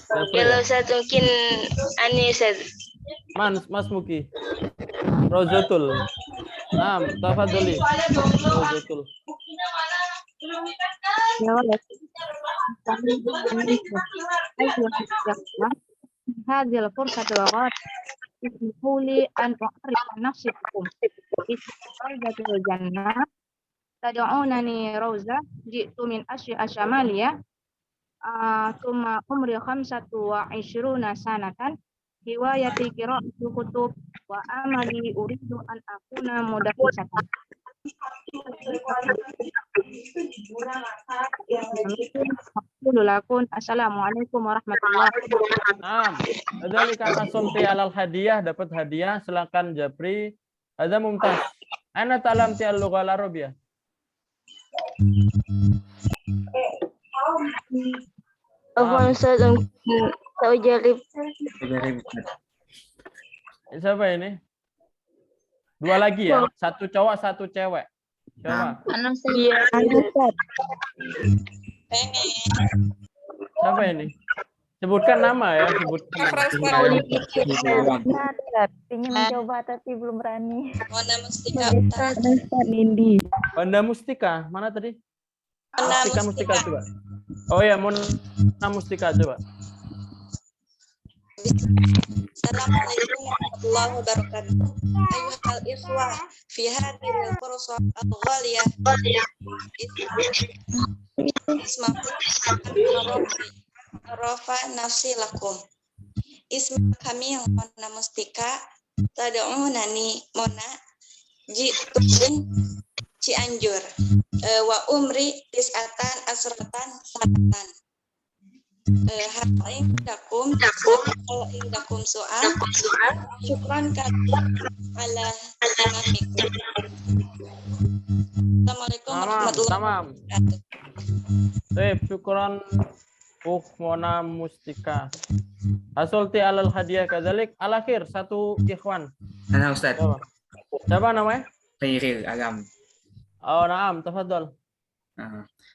Kalau Ustaz mungkin ani Ustaz. Mas Muki. Rozatul. Tafadhali. Rozatul. Hadhil fursatul ghaliyah ismahuli an u'arrifa nafsi lakum. Ismul jannah tad'unani Rauza ji'tu min asyamaliyah thumma umri 25 sanatan hiwayati qira'atul kutub wa amali uridu an akuna mudarrisatan. Assalamualaikum warahmatullahi wabarakatuh. Adzalika kasumti alal hadiah, dapat hadiah. Silakan Japri. Ada mumtaz. Ana ta'lam ti al-lughah al-arabiyyah. Afwan Ustaz, tahu jalib. Siapa ini? Dua lagi ya? Satu cowok, satu cewek. Coba. Siapa ini? Sebutkan nama ya. Sebutkan. Ingin mencoba tapi belum berani. Wanda Mustika. Nindi. Wanda Mustika. Mana tadi? Mustika coba. Oh ya, Mona Mustika coba. Assalamualaikum warahmatullahi wabarakatuh. Ayyuhal ikhwah fi hadhil fursah al-ghaliyah ismahu Rafa nafsi lakum. Ismi kami yang Mona Mustika tad'unani Mona ji'tun Cianjur wa umri tis'atan asratan sanatan. Indakum soal syukran ala imamikum. Assalamualaikum warahmatullahi wabarakatuh. Baik, syukran Mona Mustika. Hasulti alal hadiah kadzalik. Al-akhir satu ikhwan. Ana Ustaz. Siapa namanya? Khairil Alam. Oh, na'am, tafadhal.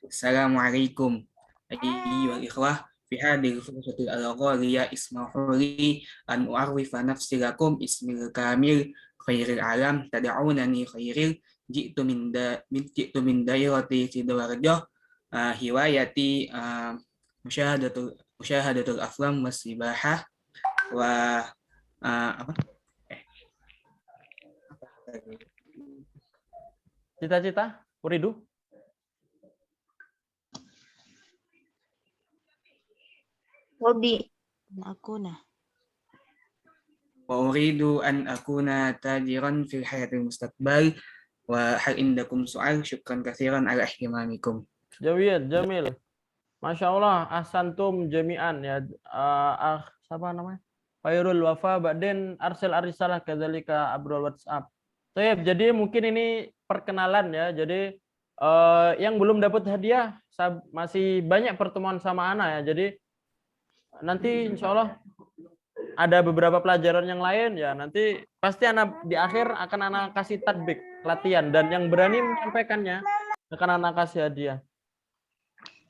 Assalamualaikum ayyuhal ikhwah. Fi hadhihi al-fursatil al-ghaliyah ismahu li an u'arrifa nafsi lakum ismil kamil Khairil Alam tad'unani Khairil ji'tu min dairati Sidoarjo hiwayati musyahadatul aflam wasibahah wa Cita-cita, Uridu? Hobi. Aku nah. Wa uridu an akuna tajiran fil hayatil mustaqbal wa hal indakum su'al. Syukran katsiran ala ihtimamikum. Jamil. Masya Allah, ahsantum jami'an ya. Siapa namanya? Khairul Wafa Ba'din Arsel Arisalah kadzalika Abdul WhatsApp. Jadi mungkin ini perkenalan ya. Jadi yang belum dapat hadiah masih banyak pertemuan sama Ana ya. Jadi nanti insya Allah ada beberapa pelajaran yang lain ya. Nanti pasti Ana di akhir akan Ana kasih tatbik latihan, dan yang berani menyampaikannya akan Ana kasih hadiah.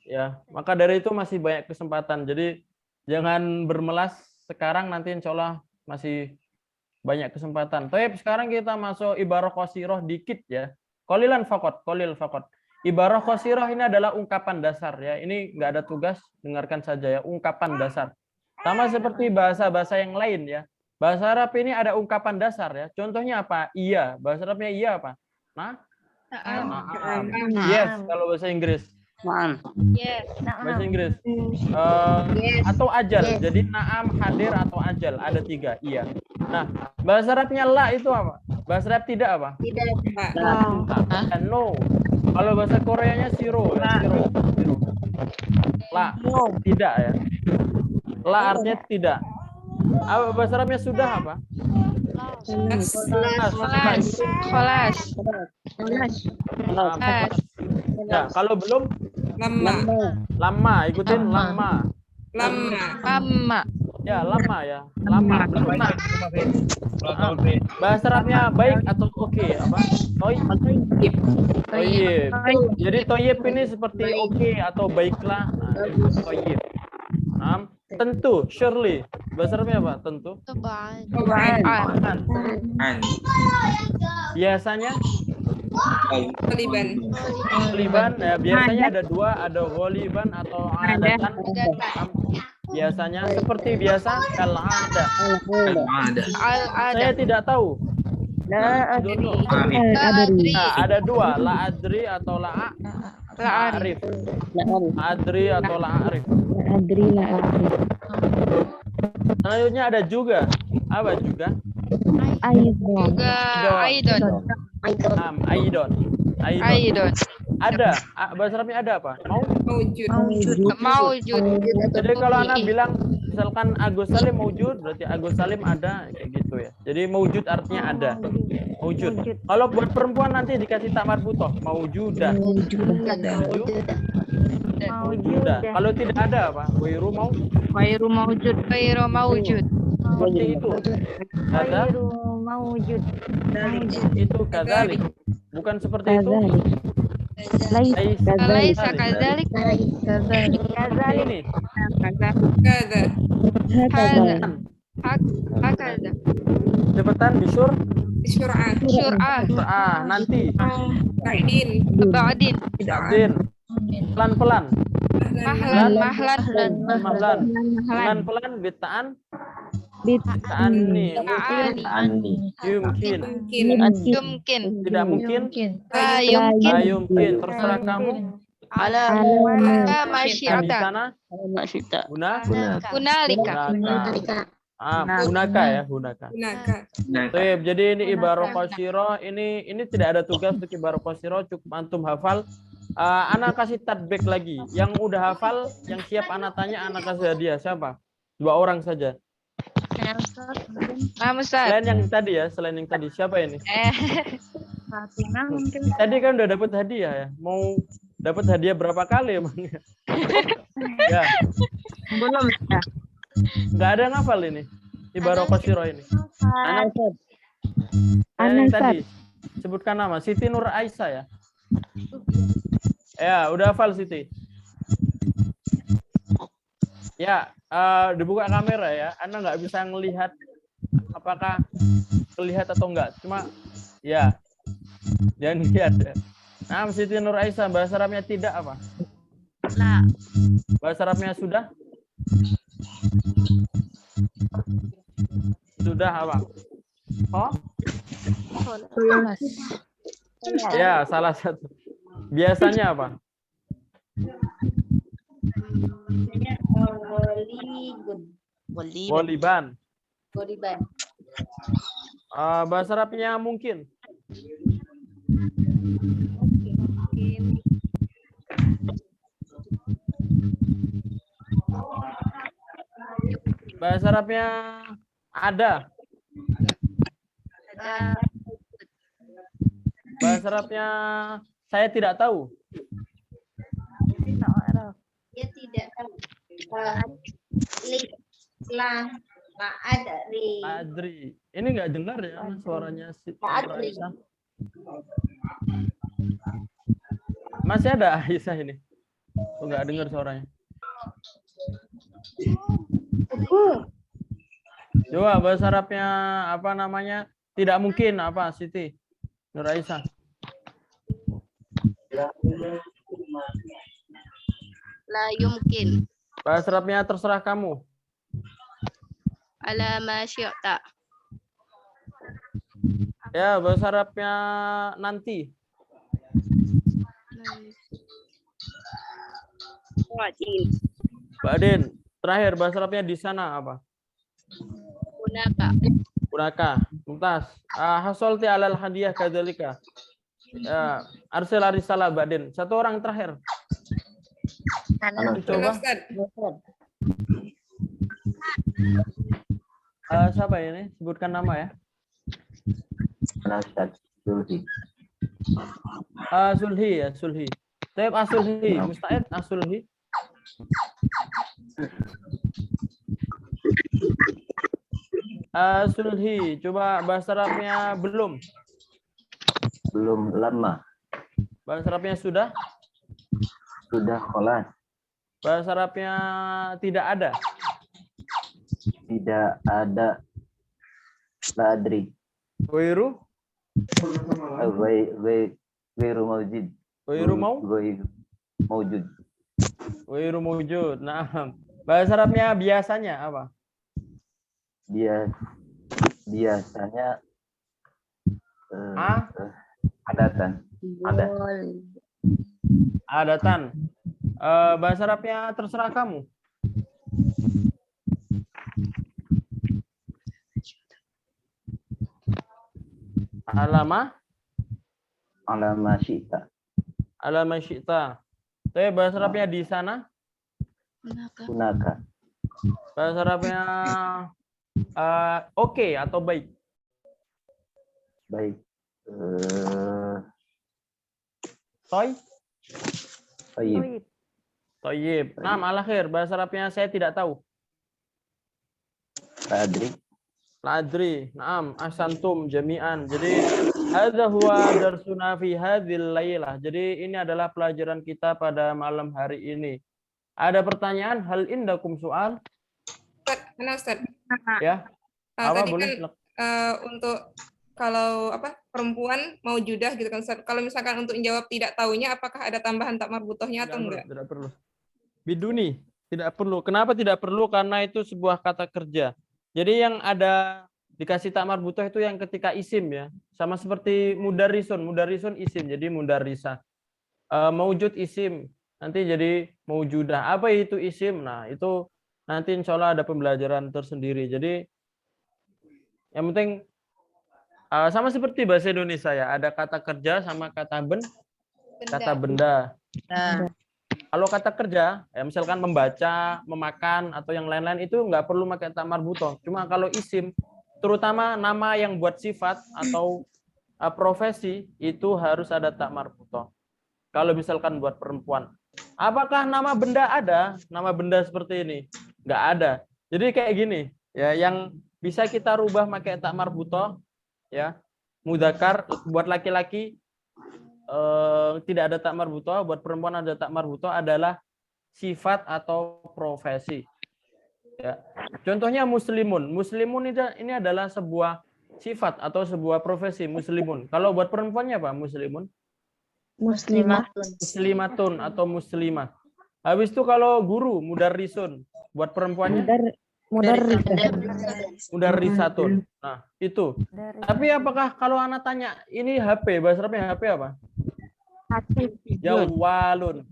Ya, maka dari itu masih banyak kesempatan. Jadi jangan bermelas sekarang, nanti insya Allah masih banyak kesempatan. Tapi sekarang kita masuk ibarah qasirah dikit ya. Qalilan faqat, qalil faqat. Ibarah qasirah ini adalah ungkapan dasar ya. Ini nggak ada tugas, dengarkan saja ya, ungkapan dasar. Sama seperti bahasa-bahasa yang lain ya. Bahasa Arab ini ada ungkapan dasar ya. Contohnya apa? Iya. Bahasa Arabnya iya apa? Nah? Yes kalau bahasa Inggris. Yes. Bahasa Inggris. Atau ajal. Jadi naam, hadir, atau ajal. Ada 3. Iya. Nah, bahasa Arabnya la itu apa? Bahasa Arab tidak apa? Tidak, Pak. No. Kalau bahasa Koreanya siro. Siro. La. Tidak ya. La artinya tidak. Bahasa Arabnya sudah apa? Ya, kalau belum lama, ikutin lama. Ya, lama ya. Lama. Bahasa Arabnya baik atau oke apa? Toyib. Jadi toyib ini seperti oke atau baiklah. Toyib. Tentu, surely. Bahasa Arabnya apa? Tentu. Biasanya Ghaliban ya, biasanya ada 2, ada ghaliban atau adatan. Biasanya seperti biasa kal'ada. Saya tidak tahu. Nah, ada 2, la adri atau la arif. Adri atau la arif. Selanjutnya ada juga. Apa juga? Aidon. Ada. Bahasa Arabnya ada apa? Maujud. Jadi kalau anak bilang misalkan Agus Salim maujud, berarti Agus Salim ada, kayak gitu ya. Jadi maujud artinya ada. Maujud. Kalau buat perempuan nanti dikasih tak marbutoh, maujudah. Kalau tidak ada apa? Wairu maujud. Seperti itu. Ada maujud. Itu kadzalik. Bukan seperti itu. Laisa kadzalik. Ini. Hakada. Cepetan bisyur. Syur'ah. Nanti. Ba'din. Pelan-pelan. Mahlan. Pelan-pelan bitaan. Nih. Yumkin. Tidak mungkin. Yumkin. Terserah kamu. Di sana. Hunalika. Hunaka ya, hunaka. Jadi ini ibarah qasirah, ini tidak ada tugas untuk ibarah qasirah, cukup antum hafal. Ana kasih tatbik lagi. Yang udah hafal, yang siap ana tanya, ana kasih hadiah. Siapa? 2 orang saja. Selain yang tadi ya, siapa ini? Tadi kan udah dapat hadiah ya. Mau dapat hadiah berapa kali emangnya? Ya. Belum ya. Nggak ada ngafal ini. Ibarah qasirah ini. Yang tadi sebutkan nama Siti Nur Aisyah ya. Ya, udah hafal Siti. Ya, dibuka kamera ya. Anda nggak bisa ngelihat apakah terlihat atau enggak. Cuma ya, jangan lihat ya. Nah, Siti Nur Aisyah, bahasa Arabnya tidak apa? Nah. Bahasa Arabnya sudah? Sudah apa? Ya, salah satu. Biasanya apa? Woliban. Bahasa Arabnya mungkin. Bahasa Arabnya ada. Bahasa Arabnya saya tidak tahu. Dia tidak tahu. La adri. Ini nggak dengar ya suaranya si Aisyah. Masih ada Aisyah ini. Oh, nggak dengar suaranya. Coba bahasa Arabnya apa namanya? Tidak mungkin apa Siti? Nur Aisyah. La yumkin. Bahasa Arabnya terserah kamu. Ala ma syi'ta. Ya, bahasa Arabnya nanti. Badin. Terakhir bahasa Arabnya di sana apa? Punaka. Mumtaz. Hasolti alal hadiah kadzalika. Ya, arsil arisala Badin. Satu orang terakhir. Coba. Siapa ini? Sebutkan nama ya. Sulhi. Sulhi ya, Sulhi. Taib Asulhi, Musta'id Asulhi. Sulhi, coba bahasa Arabnya belum. Belum lama. Bahasa Arabnya sudah. Sudah kholas. Bahasa Arabnya tidak ada. Tidak ada. La adri. Wairu. Wairu maujud. Wairu mau? Maujud. Wairu maujud. Nah, bahasa Arabnya biasanya apa? Biasanya adatan. Adatan. Bahasa Arabnya terserah kamu. Alama syi'ta. Alama syi'ta. Tapi bahasa Arabnya di sana? Punaka. Bahasa Arabnya oke atau baik? Baik. Toyib. Nah, al-akhir bahasa Arabnya saya tidak tahu. Ladri. Naam, ahsantum jami'an. Jadi hadza huwa darsuna fi hadzal lailah. Jadi ini adalah pelajaran kita pada malam hari ini. Ada pertanyaan? Hal indakum soal? Ustaz. Ya. Apa Tadi boleh? kan untuk kalau perempuan mau judah gitu kan Ustaz. Kalau misalkan untuk menjawab tidak tahunya apakah ada tambahan tak marbutohnya atau enggak? Tidak perlu. Biduni, tidak perlu. Kenapa tidak perlu? Karena itu sebuah kata kerja. Jadi yang ada dikasih tak marbutoh itu yang ketika isim ya. Sama seperti mudarrisun. Mudarrisun isim, jadi mudarrisah. Maujud isim, nanti jadi maujudah. Apa itu isim? Nah, itu nanti insya Allah ada pembelajaran tersendiri. Jadi yang penting sama seperti bahasa Indonesia ya. Ada kata kerja sama kata benda. Nah, kalau kata kerja, ya misalkan membaca, memakan, atau yang lain-lain itu nggak perlu pakai tak marbutoh. Cuma kalau isim, terutama nama yang buat sifat atau profesi, itu harus ada tak marbutoh. Kalau misalkan buat perempuan. Apakah nama benda ada? Nama benda seperti ini? Nggak ada. Jadi kayak gini, ya yang bisa kita rubah pakai tak marbutoh, ya mudzakkar buat laki-laki. Tidak ada tak marbutoh, buat perempuan ada tak marbutoh adalah sifat atau profesi. Ya. Contohnya muslimun. Muslimun ini adalah sebuah sifat atau sebuah profesi muslimun. Kalau buat perempuannya apa? Muslimun? Muslimatun atau muslimah. Habis itu kalau guru mudarrisun buat perempuannya? Mudarrisatun. Nah, itu. Tapi apakah kalau anak tanya ini HP, bahasa Arabnya HP apa? Jawalun.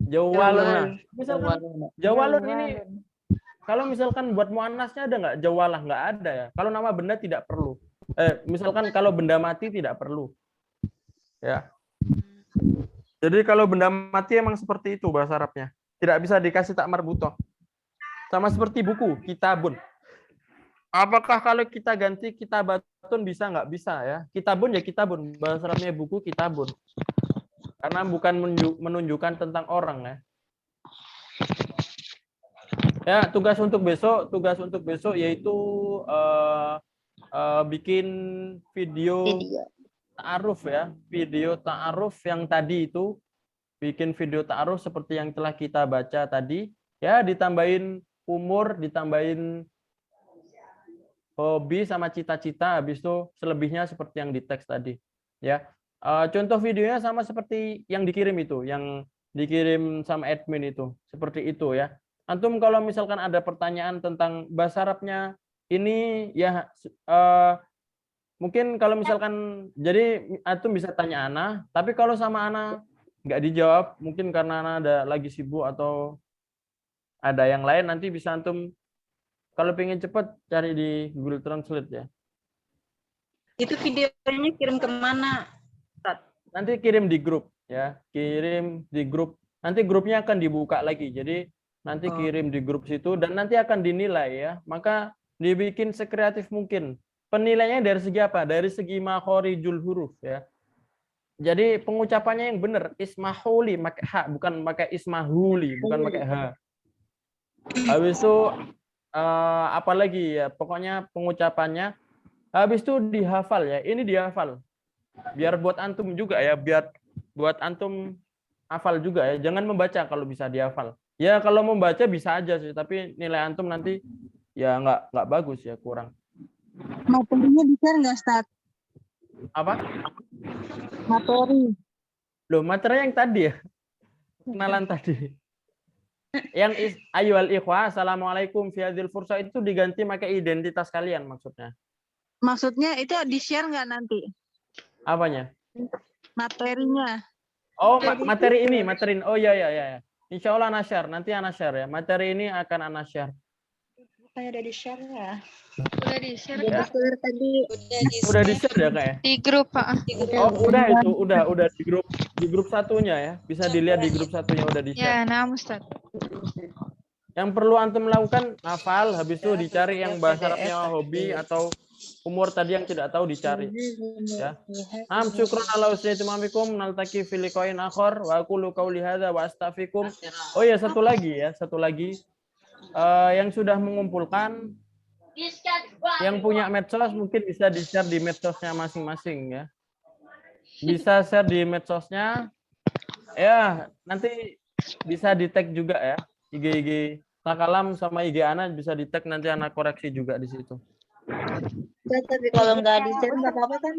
Jawalun. Nah, misalkan jawalun ini kalau misalkan buat muannasnya ada nggak jawalah? Nggak ada ya. Kalau nama benda tidak perlu. Misalkan kalau benda mati tidak perlu. Ya. Jadi kalau benda mati emang seperti itu bahasa Arabnya. Tidak bisa dikasih tak marbutoh. Sama seperti buku, kitabun. Apakah kalau kita ganti kitabatun bisa nggak? Bisa ya. Kitabun ya kitabun. Bahasa Arabnya buku kitabun. Karena bukan menunjukkan tentang orang ya. Ya, tugas untuk besok yaitu bikin video ta'aruf ya. Video ta'aruf yang tadi itu. Bikin video ta'aruf seperti yang telah kita baca tadi. Ya, ditambahin umur, ditambahin hobi sama cita-cita, habis itu selebihnya seperti yang di teks tadi. Ya, contoh videonya sama seperti yang dikirim itu, yang dikirim sama admin itu, seperti itu ya. Antum kalau misalkan ada pertanyaan tentang bahasa Arabnya ini ya mungkin kalau misalkan jadi antum bisa tanya Ana, tapi kalau sama Ana nggak dijawab, mungkin karena Ana ada lagi sibuk atau ada yang lain, nanti bisa antum kalau pengen cepat cari di Google Translate ya. Itu videonya kirim kemana? Nanti kirim di grup ya, kirim di grup. Nanti grupnya akan dibuka lagi. Jadi nanti kirim di grup situ dan nanti akan dinilai ya. Maka dibikin sekreatif mungkin. Penilaiannya dari segi apa? Dari segi makhorijul huruf ya. Jadi pengucapannya yang benar, ismahuli pakai ha, bukan pakai ismahuli, bukan pakai ha. Habis itu apalagi ya, pokoknya pengucapannya habis itu dihafal ya. Ini dihafal. Biar buat antum juga ya, biar buat antum hafal juga ya. Jangan membaca kalau bisa dihafal. Ya kalau membaca bisa aja sih, tapi nilai antum nanti ya nggak bagus ya, kurang. Materinya di-share nggak, Ustaz? Apa? Materi. Loh, materi yang tadi ya. Kenalan tadi. Yang ayyuhal ikhwah, assalamualaikum fi hadzal fursa itu diganti pakai identitas kalian maksudnya. Maksudnya itu di-share nggak nanti? Apanya? Materinya. Oh, materi ini. Oh ya. Insya Allah ana share, nanti ana share ya. Materi ini akan ana share. Kayak udah di-share ya? Udah di-share Ya. Kak. Tadi Udah di-share ya, Kak ya? Di grup, Pak. Oh, udah itu, udah di grup satunya ya. Bisa dilihat di grup satunya udah di-share. Ya, nah Ustaz. Yang perlu antum lakukan hafal, habis itu dicari yang bahasa Arabnya hobi atau umur tadi yang tidak tahu dicari. Ya. Syukran ala husni ihtimamikum, naltaqi fil liqa'in akhar wa aqulu qawli hadza wa astaghfirukum. Oh ya, satu lagi. Yang sudah mengumpulkan, yang punya medsos mungkin bisa di-share di medsosnya masing-masing ya. Bisa share di medsosnya. Ya, nanti bisa di-tag juga ya. IG Takalam sama IG Ana bisa di-tag, nanti Ana koreksi juga di situ. tapi kalau nggak di-share nggak apa-apa kan?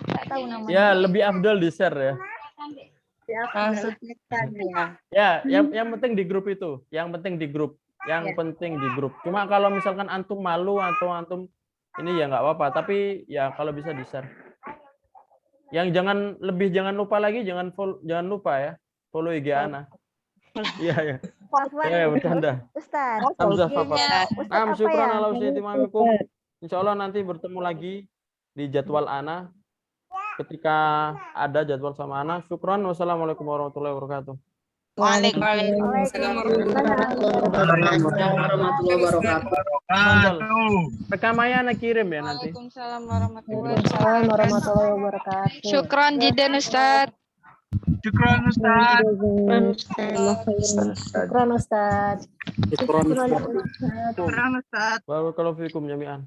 Nggak tahu namanya. Ya, lebih afdol di-share ya. Ya, maksudnya kan Ya, ya. yang penting di grup itu. Yang penting di grup. Cuma kalau misalkan antum malu atau antum ini ya nggak apa-apa, tapi ya kalau bisa di-share. Yang jangan lupa lagi, jangan lupa ya. Follow IG Ana. Iya. Ya, bercanda. Ustaz. Hamzah Papa. Syukran ala husni ya? ihtimamikum. Insyaallah nanti bertemu lagi di jadwal Ana. Ketika ada jadwal sama Ana. Syukran. Wassalamualaikum warahmatullahi wabarakatuh. Waalaikumsalam warahmatullahi wabarakatuh. Rekamannya Ana kirim ya nanti. Waalaikumsalam warahmatullahi Warahmatullahi wabarakatuh. Syukran jidan Ustaz. Syukran Ustaz. Syukran Ustaz. Barakallahu fikum jami'an.